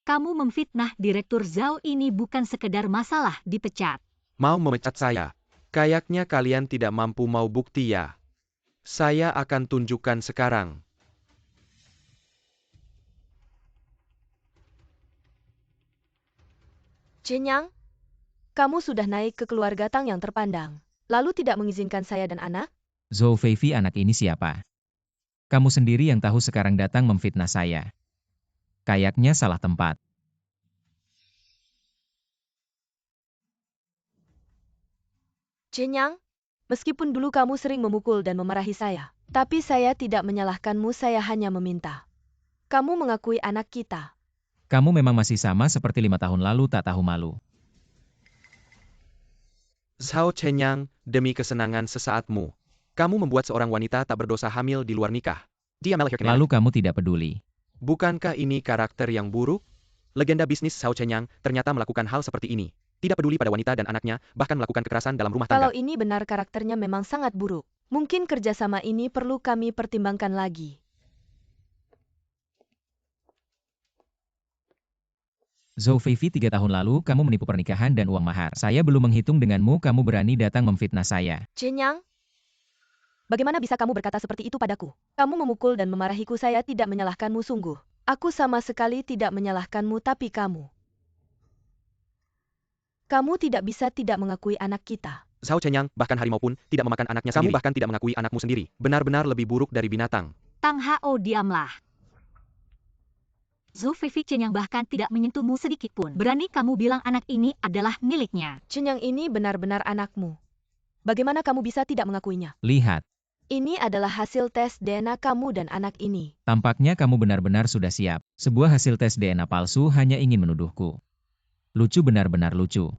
Kamu memfitnah Direktur Zhao ini bukan sekedar masalah dipecat. Mau memecat saya? Kayaknya kalian tidak mampu mau bukti ya. Saya akan tunjukkan sekarang. Chenyang, kamu sudah naik ke keluarga Tang yang terpandang. Lalu tidak mengizinkan saya dan anak? Zhou Feifei, anak ini siapa? Kamu sendiri yang tahu sekarang datang memfitnah saya. Kayaknya salah tempat. Chenyang, meskipun dulu kamu sering memukul dan memarahi saya, tapi saya tidak menyalahkanmu, saya hanya meminta. Kamu mengakui anak kita. Kamu memang masih sama seperti 5 tahun lalu tak tahu malu. Zhao Chenyang, demi kesenangan sesaatmu, kamu membuat seorang wanita tak berdosa hamil di luar nikah. Dia melahirkan Lalu anak. kamu tidak peduli. Bukankah ini karakter yang buruk? Legenda bisnis Zhao Chenyang ternyata melakukan hal seperti ini. Tidak peduli pada wanita dan anaknya, bahkan melakukan kekerasan dalam rumah Kalau tangga. ini benar karakternya memang sangat buruk. Mungkin kerjasama ini perlu kami pertimbangkan lagi. Zhou Feifei 3 tahun lalu kamu menipu pernikahan dan uang mahar. Saya belum menghitung denganmu, kamu berani datang memfitnah saya. Chenyang, bagaimana bisa kamu berkata seperti itu padaku? Kamu memukul dan memarahiku, saya tidak menyalahkanmu sungguh. Aku sama sekali tidak menyalahkanmu, tapi kamu tidak bisa tidak mengakui anak kita. Zhao Chenyang, bahkan harimau pun tidak memakan anaknya sendiri. Kamu bahkan tidak mengakui anakmu sendiri. Benar-benar lebih buruk dari binatang. Tang Hao, diamlah. Zhou Feifei, Chenyang bahkan tidak menyentuhmu sedikit pun. Berani kamu bilang anak ini adalah miliknya. Chenyang ini benar-benar anakmu. Bagaimana kamu bisa tidak mengakuinya? Lihat, Ini adalah hasil tes DNA kamu dan anak ini. tampaknya kamu benar-benar sudah siap. Sebuah hasil tes DNA palsu hanya ingin menuduhku. Lucu, benar-benar lucu.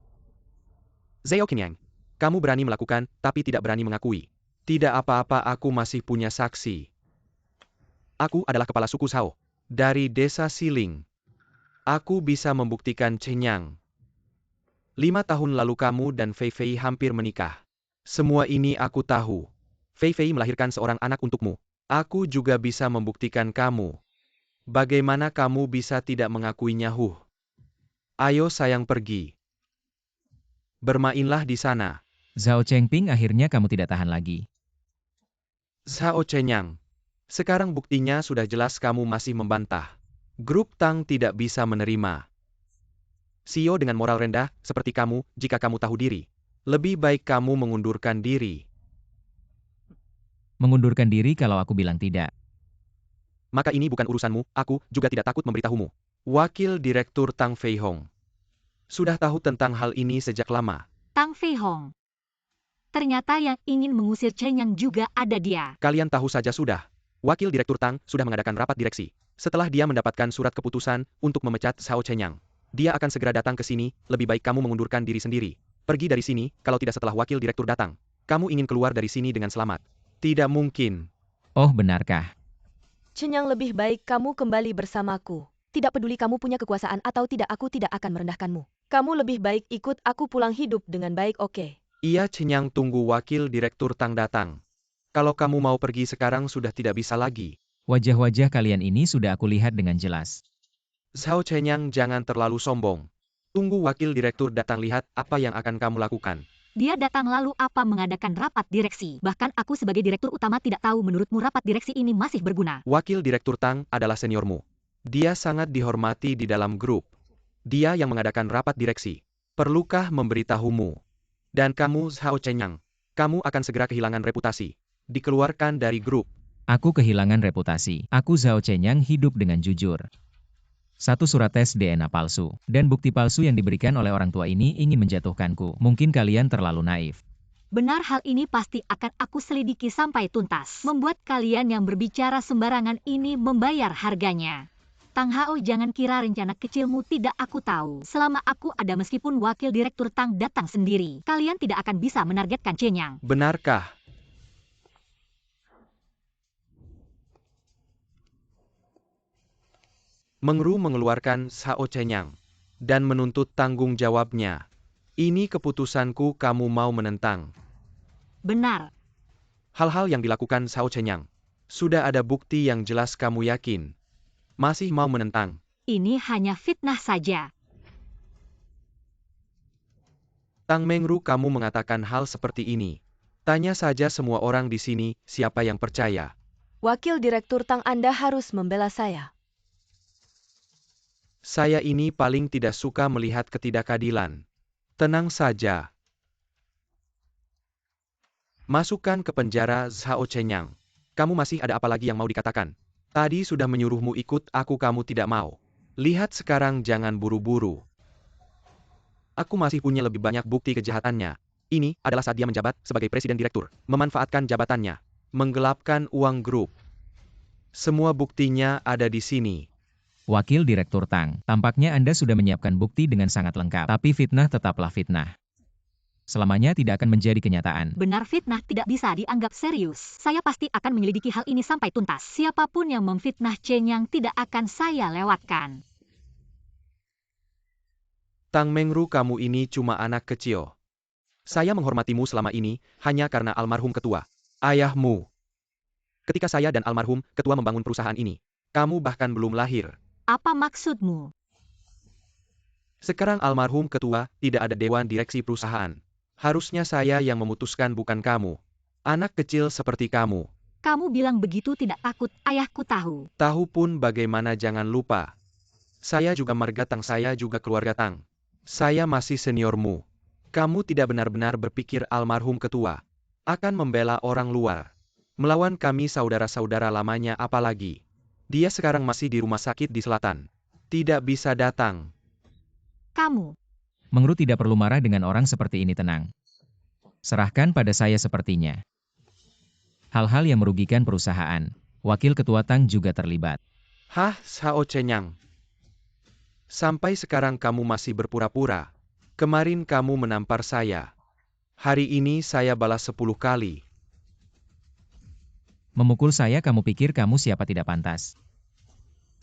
Zhao Qinyang, kamu berani melakukan, tapi tidak berani mengakui. Tidak apa-apa, aku masih punya saksi. Aku adalah kepala suku Zhao. Dari desa Siling. Aku bisa membuktikan Chenyang. 5 tahun lalu kamu dan Feifei hampir menikah. Semua ini aku tahu. Feifei melahirkan seorang anak untukmu. Aku juga bisa membuktikan kamu. Bagaimana kamu bisa tidak mengakuinya? Ayo sayang, pergi. Bermainlah di sana. Zhao Chengping, akhirnya kamu tidak tahan lagi. Zhao Chenyang. Sekarang buktinya sudah jelas, kamu masih membantah. Grup Tang tidak bisa menerima CEO dengan moral rendah seperti kamu. Jika kamu tahu diri, lebih baik kamu mengundurkan diri. Mengundurkan diri kalau aku bilang tidak. Maka ini bukan urusanmu, aku juga tidak takut memberitahumu. Wakil Direktur Tang Fei Hong. Sudah tahu tentang hal ini sejak lama. Tang Fei Hong. Ternyata yang ingin mengusir Chenyang juga ada dia. Kalian tahu saja sudah. Wakil Direktur Tang sudah mengadakan rapat direksi. Setelah dia mendapatkan surat keputusan untuk memecat Zhao Chenyang, dia akan segera datang ke sini. Lebih baik kamu mengundurkan diri sendiri. Pergi dari sini, kalau tidak setelah wakil direktur datang. Kamu ingin keluar dari sini dengan selamat. Tidak mungkin. Oh, benarkah? Chenyang, lebih baik kamu kembali bersamaku. Tidak peduli kamu punya kekuasaan atau tidak, aku tidak akan merendahkanmu. Kamu lebih baik ikut aku pulang hidup dengan baik, oke? Iya, Chenyang, tunggu wakil direktur Tang datang. Kalau kamu mau pergi sekarang sudah tidak bisa lagi. Wajah-wajah kalian ini sudah aku lihat dengan jelas. Zhao Chenyang, jangan terlalu sombong. Tunggu wakil direktur datang, lihat apa yang akan kamu lakukan. Dia datang lalu apa mengadakan rapat direksi. Bahkan aku sebagai direktur utama tidak tahu menurutmu rapat direksi ini masih berguna. Wakil direktur Tang adalah seniormu. Dia sangat dihormati di dalam grup. Dia yang mengadakan rapat direksi. Perlukah memberitahumu? Dan kamu, Zhao Chenyang, kamu akan segera kehilangan reputasi. Dikeluarkan dari grup. Aku kehilangan reputasi. Aku Zhao Chenyang hidup dengan jujur. Satu surat tes DNA palsu, dan bukti palsu yang diberikan oleh orang tua ini ingin menjatuhkanku. Mungkin kalian terlalu naif. Benar, hal ini pasti akan aku selidiki sampai tuntas. Membuat kalian yang berbicara sembarangan ini membayar harganya. Tang Hao, jangan kira rencana kecilmu tidak aku tahu. Selama aku ada, meskipun wakil direktur Tang datang sendiri, kalian tidak akan bisa menargetkan Chenyang. Benarkah? Mengru mengeluarkan Zhao Chenyang dan menuntut tanggung jawabnya. Ini keputusanku, kamu mau menentang. Benar. Hal-hal yang dilakukan Zhao Chenyang. Sudah ada bukti yang jelas, kamu yakin? Masih mau menentang? Ini hanya fitnah saja. Tang Mengru, kamu mengatakan hal seperti ini. Tanya saja semua orang di sini, siapa yang percaya? Wakil direktur Tang, Anda harus membela saya. Saya ini paling tidak suka melihat ketidakadilan. Tenang saja. Masukkan ke penjara Zhao Chenyang. Kamu masih ada apa lagi yang mau dikatakan? Tadi sudah menyuruhmu ikut aku, kamu tidak mau. Lihat sekarang, jangan buru-buru. Aku masih punya lebih banyak bukti kejahatannya. Ini adalah saat dia menjabat sebagai presiden direktur, memanfaatkan jabatannya, menggelapkan uang grup. Semua buktinya ada di sini. Wakil Direktur Tang, tampaknya Anda sudah menyiapkan bukti dengan sangat lengkap. Tapi fitnah tetaplah fitnah. Selamanya tidak akan menjadi kenyataan. Benar, fitnah tidak bisa dianggap serius. Saya pasti akan menyelidiki hal ini sampai tuntas. Siapapun yang memfitnah Chen Yang tidak akan saya lewatkan. Tang Mengru, kamu ini cuma anak kecil. Saya menghormatimu selama ini hanya karena almarhum ketua, ayahmu. Ketika saya dan almarhum ketua membangun perusahaan ini, kamu bahkan belum lahir. Apa maksudmu? Sekarang almarhum ketua tidak ada dewan direksi perusahaan. Harusnya saya yang memutuskan, bukan kamu. Anak kecil seperti kamu. Kamu bilang begitu tidak takut, ayahku tahu. Tahu pun bagaimana, jangan lupa. Saya juga marga Tang, saya juga keluarga Tang. Saya masih seniormu. Kamu tidak benar-benar berpikir almarhum ketua akan membela orang luar. Melawan kami saudara-saudara lamanya, apalagi. Dia sekarang masih di rumah sakit di selatan. Tidak bisa datang. Kamu. Mengru tidak perlu marah dengan orang seperti ini, tenang. Serahkan pada saya sepertinya. Hal-hal yang merugikan perusahaan. Wakil Ketua Tang juga terlibat. Hah, Sao Chenyang. Sampai sekarang kamu masih berpura-pura. Kemarin kamu menampar saya. Hari ini saya balas 10 kali. Memukul saya, kamu pikir kamu siapa, tidak pantas.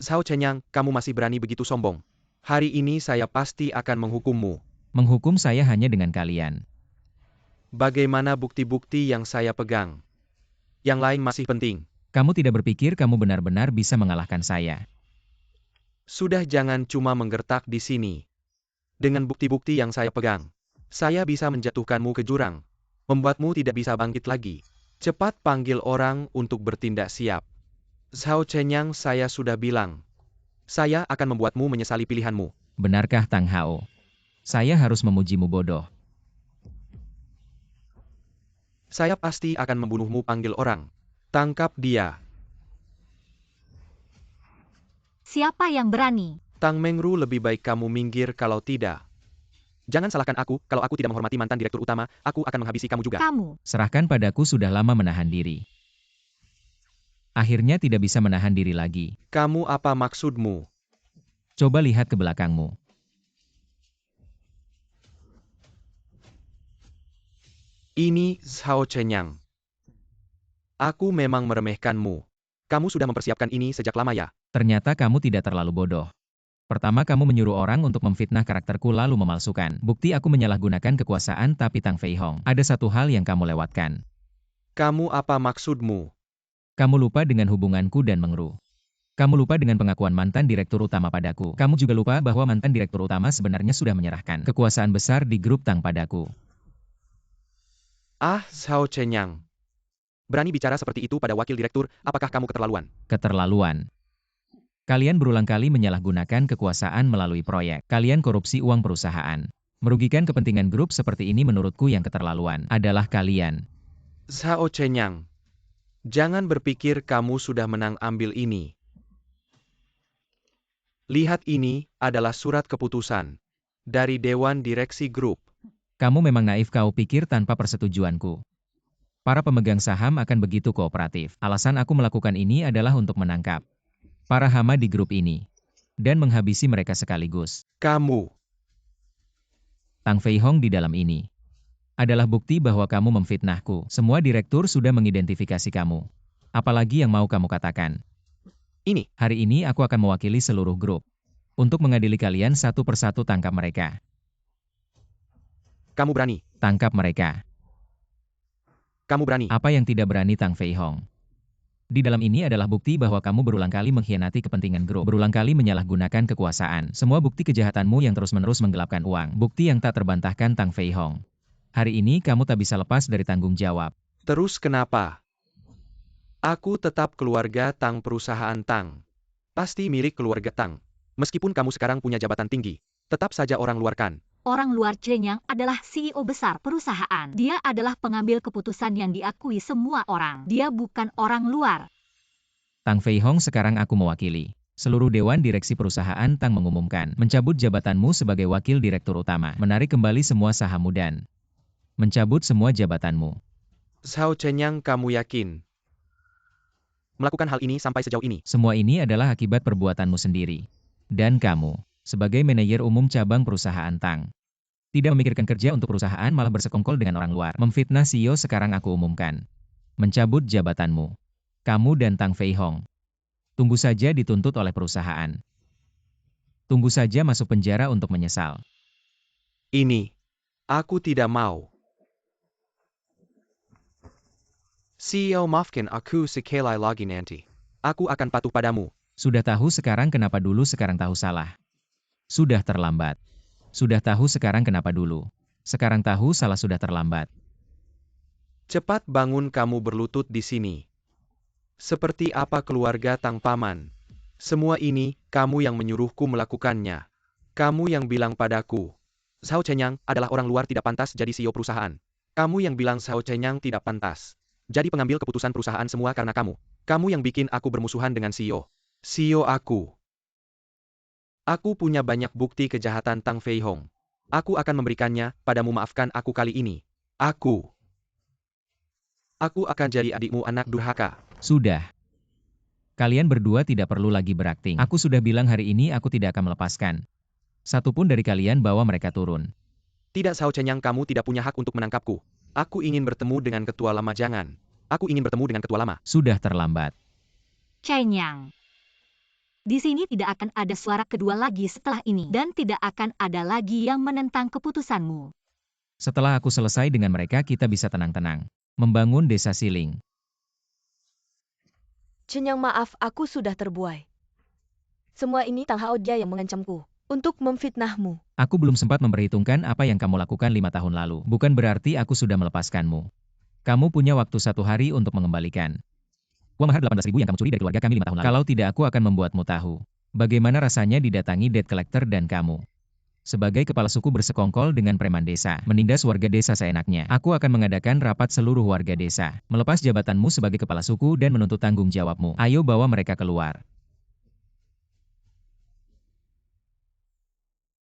Sao Chenyang, kamu masih berani begitu sombong. Hari ini saya pasti akan menghukummu. Menghukum saya hanya dengan kalian. Bagaimana bukti-bukti yang saya pegang? Yang lain masih penting. Kamu tidak berpikir kamu benar-benar bisa mengalahkan saya. Sudah, jangan cuma menggertak di sini. Dengan bukti-bukti yang saya pegang, saya bisa menjatuhkanmu ke jurang. Membuatmu tidak bisa bangkit lagi. Cepat panggil orang untuk bertindak siap. Sao Chenyang, saya sudah bilang. Saya akan membuatmu menyesali pilihanmu. Benarkah, Tang Hao? Saya harus memujimu, bodoh. Saya pasti akan membunuhmu, panggil orang. Tangkap dia. Siapa yang berani? Tang Mengru, lebih baik kamu minggir, kalau tidak. Jangan salahkan aku, kalau aku tidak menghormati mantan direktur utama, aku akan menghabisi kamu juga. Kamu. Serahkan padaku, sudah lama menahan diri. Akhirnya tidak bisa menahan diri lagi. Kamu apa maksudmu? Coba lihat ke belakangmu. Ini Sao Chenyang. Aku memang meremehkanmu. Kamu sudah mempersiapkan ini sejak lama ya? Ternyata kamu tidak terlalu bodoh. Pertama, kamu menyuruh orang untuk memfitnah karakterku lalu memalsukan bukti aku menyalahgunakan kekuasaan, tapi Tang Fei Hong, ada satu hal yang kamu lewatkan. Kamu apa maksudmu? Kamu lupa dengan hubunganku dan Mengru. Kamu lupa dengan pengakuan mantan direktur utama padaku. Kamu juga lupa bahwa mantan direktur utama sebenarnya sudah menyerahkan kekuasaan besar di grup Tang padaku. Ah, Sao Chenyang. Berani bicara seperti itu pada wakil direktur, apakah kamu keterlaluan? Keterlaluan. Kalian berulang kali menyalahgunakan kekuasaan melalui proyek. Kalian korupsi uang perusahaan. Merugikan kepentingan grup seperti ini, menurutku yang keterlaluan adalah kalian. Sao Chenyang. Jangan berpikir kamu sudah menang, ambil ini. Lihat, ini adalah surat keputusan dari Dewan Direksi Grup. Kamu memang naif, kau pikir tanpa persetujuanku para pemegang saham akan begitu kooperatif. Alasan aku melakukan ini adalah untuk menangkap para hama di grup ini dan menghabisi mereka sekaligus. Kamu. Tang Fei Hong di dalam ini adalah bukti bahwa kamu memfitnahku. Semua direktur sudah mengidentifikasi kamu. Apalagi yang mau kamu katakan? Ini. Hari ini aku akan mewakili seluruh grup untuk mengadili kalian satu persatu. Tangkap mereka. Kamu berani. Tangkap mereka. Kamu berani. Apa yang tidak berani, Tang Fei Hong? Di dalam ini adalah bukti bahwa kamu berulang kali mengkhianati kepentingan grup, berulang kali menyalahgunakan kekuasaan. Semua bukti kejahatanmu yang terus-menerus menggelapkan uang. Bukti yang tak terbantahkan, Tang Fei Hong. Hari ini kamu tak bisa lepas dari tanggung jawab. Terus kenapa? Aku tetap keluarga Tang, perusahaan Tang. Pasti milik keluarga Tang. Meskipun kamu sekarang punya jabatan tinggi, tetap saja orang luar kan. Orang luar Chenyang adalah CEO besar perusahaan. Dia adalah pengambil keputusan yang diakui semua orang. Dia bukan orang luar. Tang Fei Hong, sekarang aku mewakili. Seluruh Dewan Direksi Perusahaan Tang mengumumkan mencabut jabatanmu sebagai Wakil Direktur Utama, menarik kembali semua sahammu dan mencabut semua jabatanmu. Zhao Chenyang, kamu yakin melakukan hal ini sampai sejauh ini? Semua ini adalah akibat perbuatanmu sendiri. Dan kamu, sebagai manajer umum cabang perusahaan Tang, tidak memikirkan kerja untuk perusahaan, malah bersekongkol dengan orang luar. Memfitnah CEO. Sekarang aku umumkan mencabut jabatanmu. Kamu dan Tang Fei Hong. Tunggu saja dituntut oleh perusahaan. Tunggu saja masuk penjara untuk menyesal. Ini, aku tidak mau. CEO, maafkan aku sekali lagi nanti. Aku akan patuh padamu. Sudah tahu sekarang kenapa dulu, sekarang tahu salah. Sudah terlambat. Sudah tahu sekarang kenapa dulu. Sekarang tahu salah, sudah terlambat. Cepat bangun, kamu berlutut di sini. Seperti apa keluarga Tang Paman? Semua ini, kamu yang menyuruhku melakukannya. Kamu yang bilang padaku, Zhao Chenyang adalah orang luar, tidak pantas jadi CEO perusahaan. Kamu yang bilang Zhao Chenyang tidak pantas jadi pengambil keputusan perusahaan, semua karena kamu. Kamu yang bikin aku bermusuhan dengan CEO. CEO aku. Aku punya banyak bukti kejahatan Tang Fei Hong. Aku akan memberikannya padamu, maafkan aku kali ini. Aku akan jadi adikmu, anak durhaka. Sudah. Kalian berdua tidak perlu lagi berakting. Aku sudah bilang hari ini aku tidak akan melepaskan satupun dari kalian, bawa mereka turun. Tidak, Zhao Chenyang, kamu tidak punya hak untuk menangkapku. Aku ingin bertemu dengan ketua lama, jangan. Aku ingin bertemu dengan ketua lama. Sudah terlambat. Chenyang. Di sini tidak akan ada suara kedua lagi setelah ini. Dan tidak akan ada lagi yang menentang keputusanmu. Setelah aku selesai dengan mereka, kita bisa tenang-tenang membangun desa Siling. Chenyang, maaf, aku sudah terbuai. Semua ini Tang Hao Jia yang mengancamku untuk memfitnahmu. Aku belum sempat memperhitungkan apa yang kamu lakukan 5 tahun lalu. Bukan berarti aku sudah melepaskanmu. Kamu punya waktu 1 hari untuk mengembalikan uang mahar 18.000 yang kamu curi dari keluarga kami 5 tahun lalu. Kalau tidak, aku akan membuatmu tahu bagaimana rasanya didatangi debt collector dan kamu sebagai kepala suku bersekongkol dengan preman desa, menindas warga desa seenaknya. Aku akan mengadakan rapat seluruh warga desa, melepas jabatanmu sebagai kepala suku dan menuntut tanggung jawabmu. Ayo bawa mereka keluar.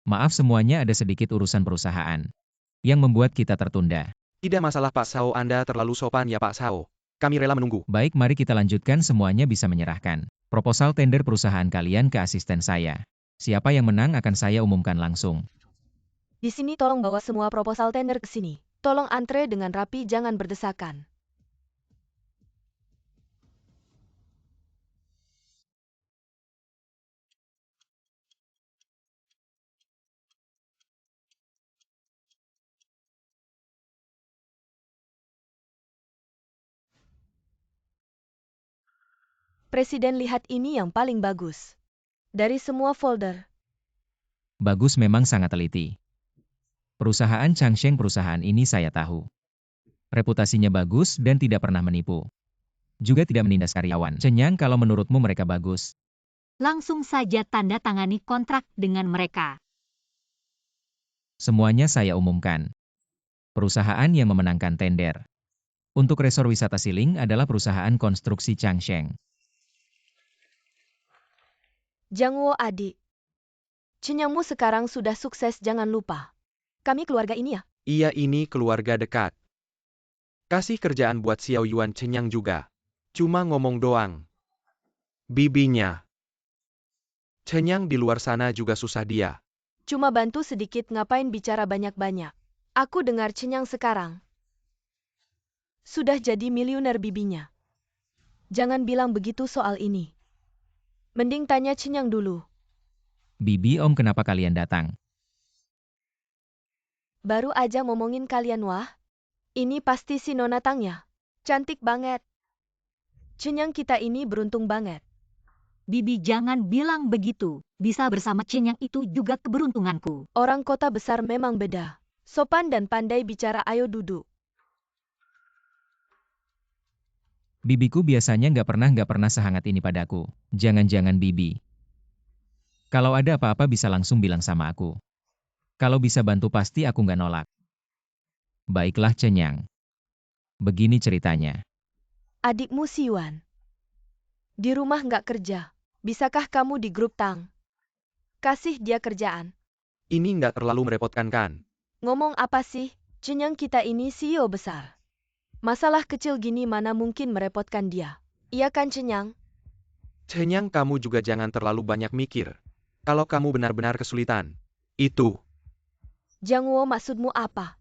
Maaf, semuanya ada sedikit urusan perusahaan yang membuat kita tertunda. Tidak masalah, Pak Zhao, Anda terlalu sopan ya, Pak Zhao. Kami rela menunggu. Baik, mari kita lanjutkan. Semuanya bisa menyerahkan proposal tender perusahaan kalian ke asisten saya. Siapa yang menang akan saya umumkan langsung. Di sini tolong bawa semua proposal tender ke sini. Tolong antre dengan rapi, jangan berdesakan. Presiden, lihat ini yang paling bagus dari semua folder. Bagus, memang sangat teliti. Perusahaan Changsheng, perusahaan ini saya tahu. Reputasinya bagus dan tidak pernah menipu. Juga tidak menindas karyawan. Chenyang, kalau menurutmu mereka bagus, Langsung saja tanda tangani kontrak dengan mereka. semuanya saya umumkan. Perusahaan yang memenangkan tender untuk resor wisata Siling adalah perusahaan konstruksi Changsheng. Jiang Wo, adik. Chenyangmu sekarang sudah sukses, jangan lupa. Kami keluarga ini ya. Iya, ini keluarga dekat. Kasih kerjaan buat Xiao Yuan Chenyang juga. Cuma ngomong doang. Bibinya Chenyang di luar sana juga susah dia. Cuma bantu sedikit, ngapain bicara banyak-banyak. Aku dengar Chenyang sekarang sudah jadi miliuner bibinya. Jangan bilang begitu soal ini. Mending tanya Chenyang dulu. Bibi, Om, kenapa kalian datang? Baru aja ngomongin kalian, wah. Ini pasti si Nona Tangnya. Cantik banget. Chenyang kita ini beruntung banget. Bibi, jangan bilang begitu. Bisa bersama Chenyang itu juga keberuntunganku. Orang kota besar memang beda. Sopan dan pandai bicara, ayo duduk. Bibiku biasanya nggak pernah sehangat ini padaku. Jangan-jangan Bibi. Kalau ada apa-apa bisa langsung bilang sama aku. Kalau bisa bantu pasti aku nggak nolak. Baiklah Chen Yang. Begini ceritanya. Adikmu si Yuan. Di rumah nggak kerja. Bisakah kamu di grup Tang? Kasih dia kerjaan. Ini nggak terlalu merepotkan kan? Ngomong apa sih? Chen Yang kita ini CEO besar. Masalah kecil gini mana mungkin merepotkan dia. Iya kan Chen Yang? Chen Yang, kamu juga jangan terlalu banyak mikir. Kalau kamu benar-benar kesulitan, itu. Jiang Wo, maksudmu apa?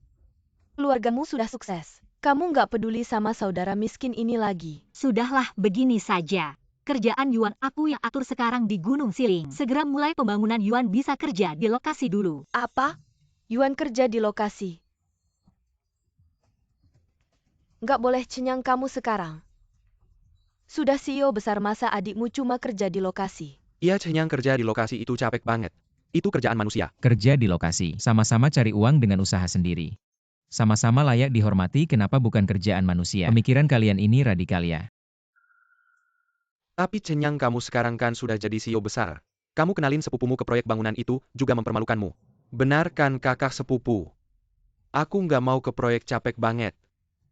Keluargamu sudah sukses. Kamu nggak peduli sama saudara miskin ini lagi. Sudahlah, begini saja. Kerjaan Yuan aku yang atur sekarang di Gunung Siling. Segera mulai pembangunan Yuan bisa kerja di lokasi dulu. Apa? Yuan kerja di lokasi. Nggak boleh cenyang kamu sekarang. Sudah CEO besar, masa adikmu cuma kerja di lokasi. Iya, Chen Yang, kerja di lokasi itu capek banget. Itu kerjaan manusia. Kerja di lokasi, sama-sama cari uang dengan usaha sendiri. Sama-sama layak dihormati, kenapa bukan kerjaan manusia? Pemikiran kalian ini radikal ya. Tapi Chen Yang, kamu sekarang kan sudah jadi CEO besar. Kamu kenalin sepupumu ke proyek bangunan itu, juga mempermalukanmu. Benar kan kakak sepupu? Aku nggak mau ke proyek capek banget.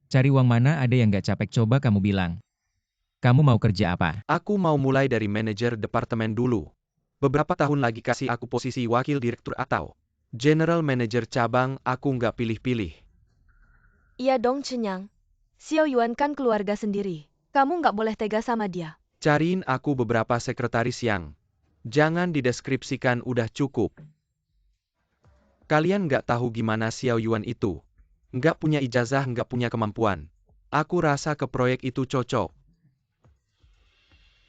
Cari uang mana ada yang nggak capek, coba kamu bilang. Kamu mau kerja apa? Aku mau mulai dari manajer departemen dulu. Beberapa tahun lagi kasih aku posisi wakil direktur atau general manager cabang, aku nggak pilih-pilih. Iya dong cenyang. Xiao Yuan kan keluarga sendiri. Kamu nggak boleh tega sama dia. Cariin aku beberapa sekretaris yang jangan dideskripsikan, udah cukup. Kalian nggak tahu gimana Xiao Yuan itu. Nggak punya ijazah, nggak punya kemampuan. Aku rasa ke proyek itu cocok.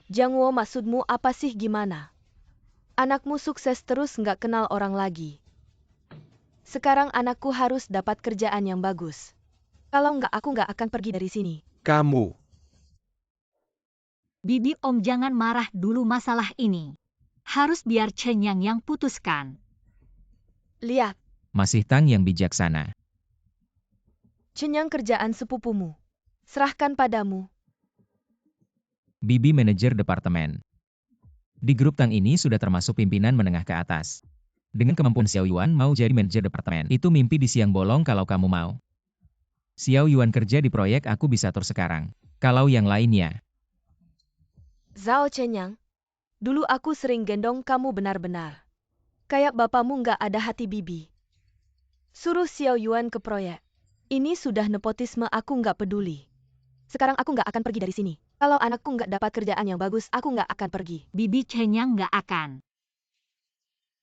Jiang Wo, maksudmu apa sih gimana? Anakmu sukses terus nggak kenal orang lagi. Sekarang anakku harus dapat kerjaan yang bagus. Kalau nggak aku nggak akan pergi dari sini. Kamu. Bibi Om, jangan marah dulu, masalah ini harus biar Chen yang putuskan. Lihat, Masih Tang yang bijaksana. cenyang kerjaan sepupumu. Serahkan padamu. Bibi manajer departemen. Di grup Tang ini sudah termasuk pimpinan menengah ke atas. Dengan kemampuan Xiao Yuan mau jadi manajer departemen, itu mimpi di siang bolong kalau kamu mau. Xiao Yuan kerja di proyek aku bisa atur sekarang. Kalau yang lainnya, Zhao Cenyang, dulu aku sering gendong kamu benar-benar. Kayak bapakmu nggak ada hati bibi. Suruh Xiao Yuan ke proyek. Ini sudah nepotisme, aku nggak peduli. Sekarang aku nggak akan pergi dari sini. Kalau anakku nggak dapat kerjaan yang bagus, aku nggak akan pergi. Bibi Chen yang nggak akan.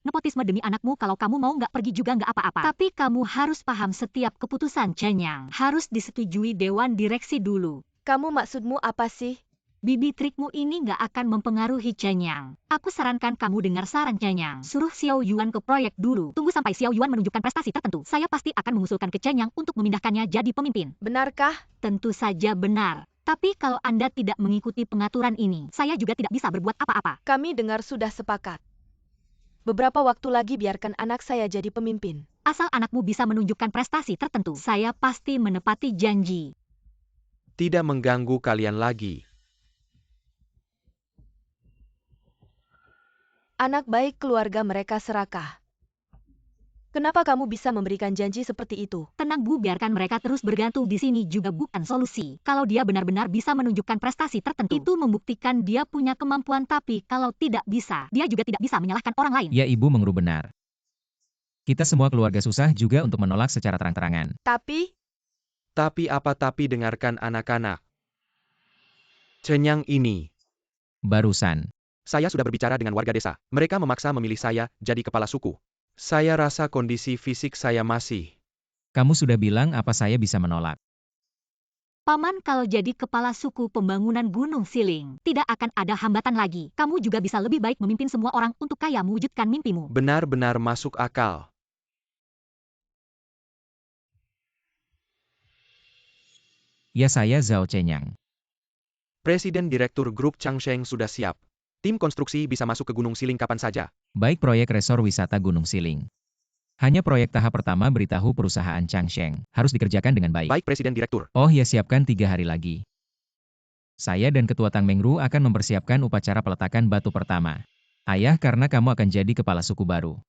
Nepotisme demi anakmu, kalau kamu mau nggak pergi juga nggak apa-apa. Tapi kamu harus paham, setiap keputusan Chen yang harus disetujui Dewan Direksi dulu. Kamu maksudmu apa sih? Bibi, trikmu ini nggak akan mempengaruhi Chen Yang. Aku sarankan kamu dengar saran Chen Yang. Suruh Xiao Yuan ke proyek dulu. Tunggu sampai Xiao Yuan menunjukkan prestasi tertentu. Saya pasti akan mengusulkan ke Chen Yang untuk memindahkannya jadi pemimpin. Benarkah? Tentu saja benar. Tapi kalau Anda tidak mengikuti pengaturan ini, saya juga tidak bisa berbuat apa-apa. Kami dengar sudah sepakat. Beberapa waktu lagi biarkan anak saya jadi pemimpin. Asal anakmu bisa menunjukkan prestasi tertentu, saya pasti menepati janji. Tidak mengganggu kalian lagi. Anak baik, keluarga mereka serakah. Kenapa kamu bisa memberikan janji seperti itu? Tenang Bu, biarkan mereka terus bergantung di sini juga bukan solusi. Kalau dia benar-benar bisa menunjukkan prestasi tertentu, itu membuktikan dia punya kemampuan. Tapi kalau tidak bisa, dia juga tidak bisa menyalahkan orang lain. ya Ibu Mengru benar. Kita semua keluarga susah juga untuk menolak secara terang-terangan. Tapi apa tapi, dengarkan anak-anak. Chen Yang ini. Barusan, Saya sudah berbicara dengan warga desa. Mereka memaksa memilih saya jadi kepala suku. Saya rasa kondisi fisik saya masih. kamu sudah bilang apa saya bisa menolak. Paman, kalau jadi kepala suku pembangunan Gunung Siling, tidak akan ada hambatan lagi. Kamu juga bisa lebih baik memimpin semua orang untuk kaya mewujudkan mimpimu. Benar-benar masuk akal. Ya, saya Zhao Cenyang. Presiden Direktur Grup Changsheng sudah siap. Tim konstruksi bisa masuk ke Gunung Siling kapan saja. Baik, proyek resor wisata Gunung Siling. Hanya proyek tahap pertama, beritahu perusahaan Changsheng. Harus dikerjakan dengan baik. Baik Presiden Direktur. Oh ya, siapkan 3 hari lagi. Saya dan Ketua Tang Mengru akan mempersiapkan upacara peletakan batu pertama. Ayah, karena kamu akan jadi kepala suku baru.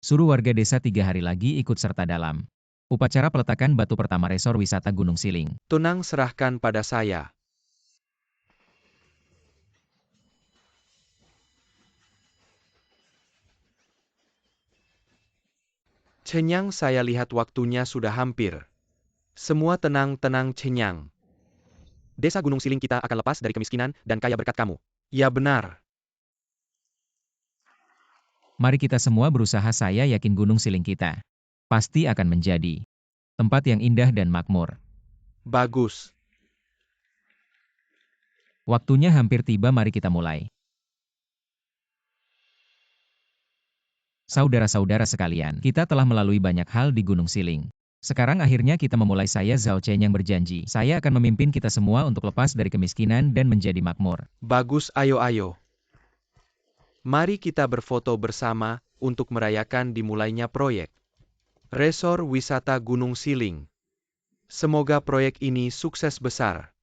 Suruh warga desa 3 hari lagi ikut serta dalam upacara peletakan batu pertama resor wisata Gunung Siling. Tenang, serahkan pada saya. Cenyang, saya lihat waktunya sudah hampir. Semua tenang-tenang, Cenyang. Desa Gunung Siling kita akan lepas dari kemiskinan dan kaya berkat kamu. Ya benar. Mari kita semua berusaha, saya yakin Gunung Siling kita pasti akan menjadi tempat yang indah dan makmur. Bagus. Waktunya hampir tiba, mari kita mulai. Saudara-saudara sekalian, kita telah melalui banyak hal di Gunung Siling. Sekarang akhirnya kita memulai. Saya Zhao Chen yang berjanji, saya akan memimpin kita semua untuk lepas dari kemiskinan dan menjadi makmur. Bagus, ayo. Mari kita berfoto bersama untuk merayakan dimulainya proyek Resor Wisata Gunung Siling. Semoga proyek ini sukses besar.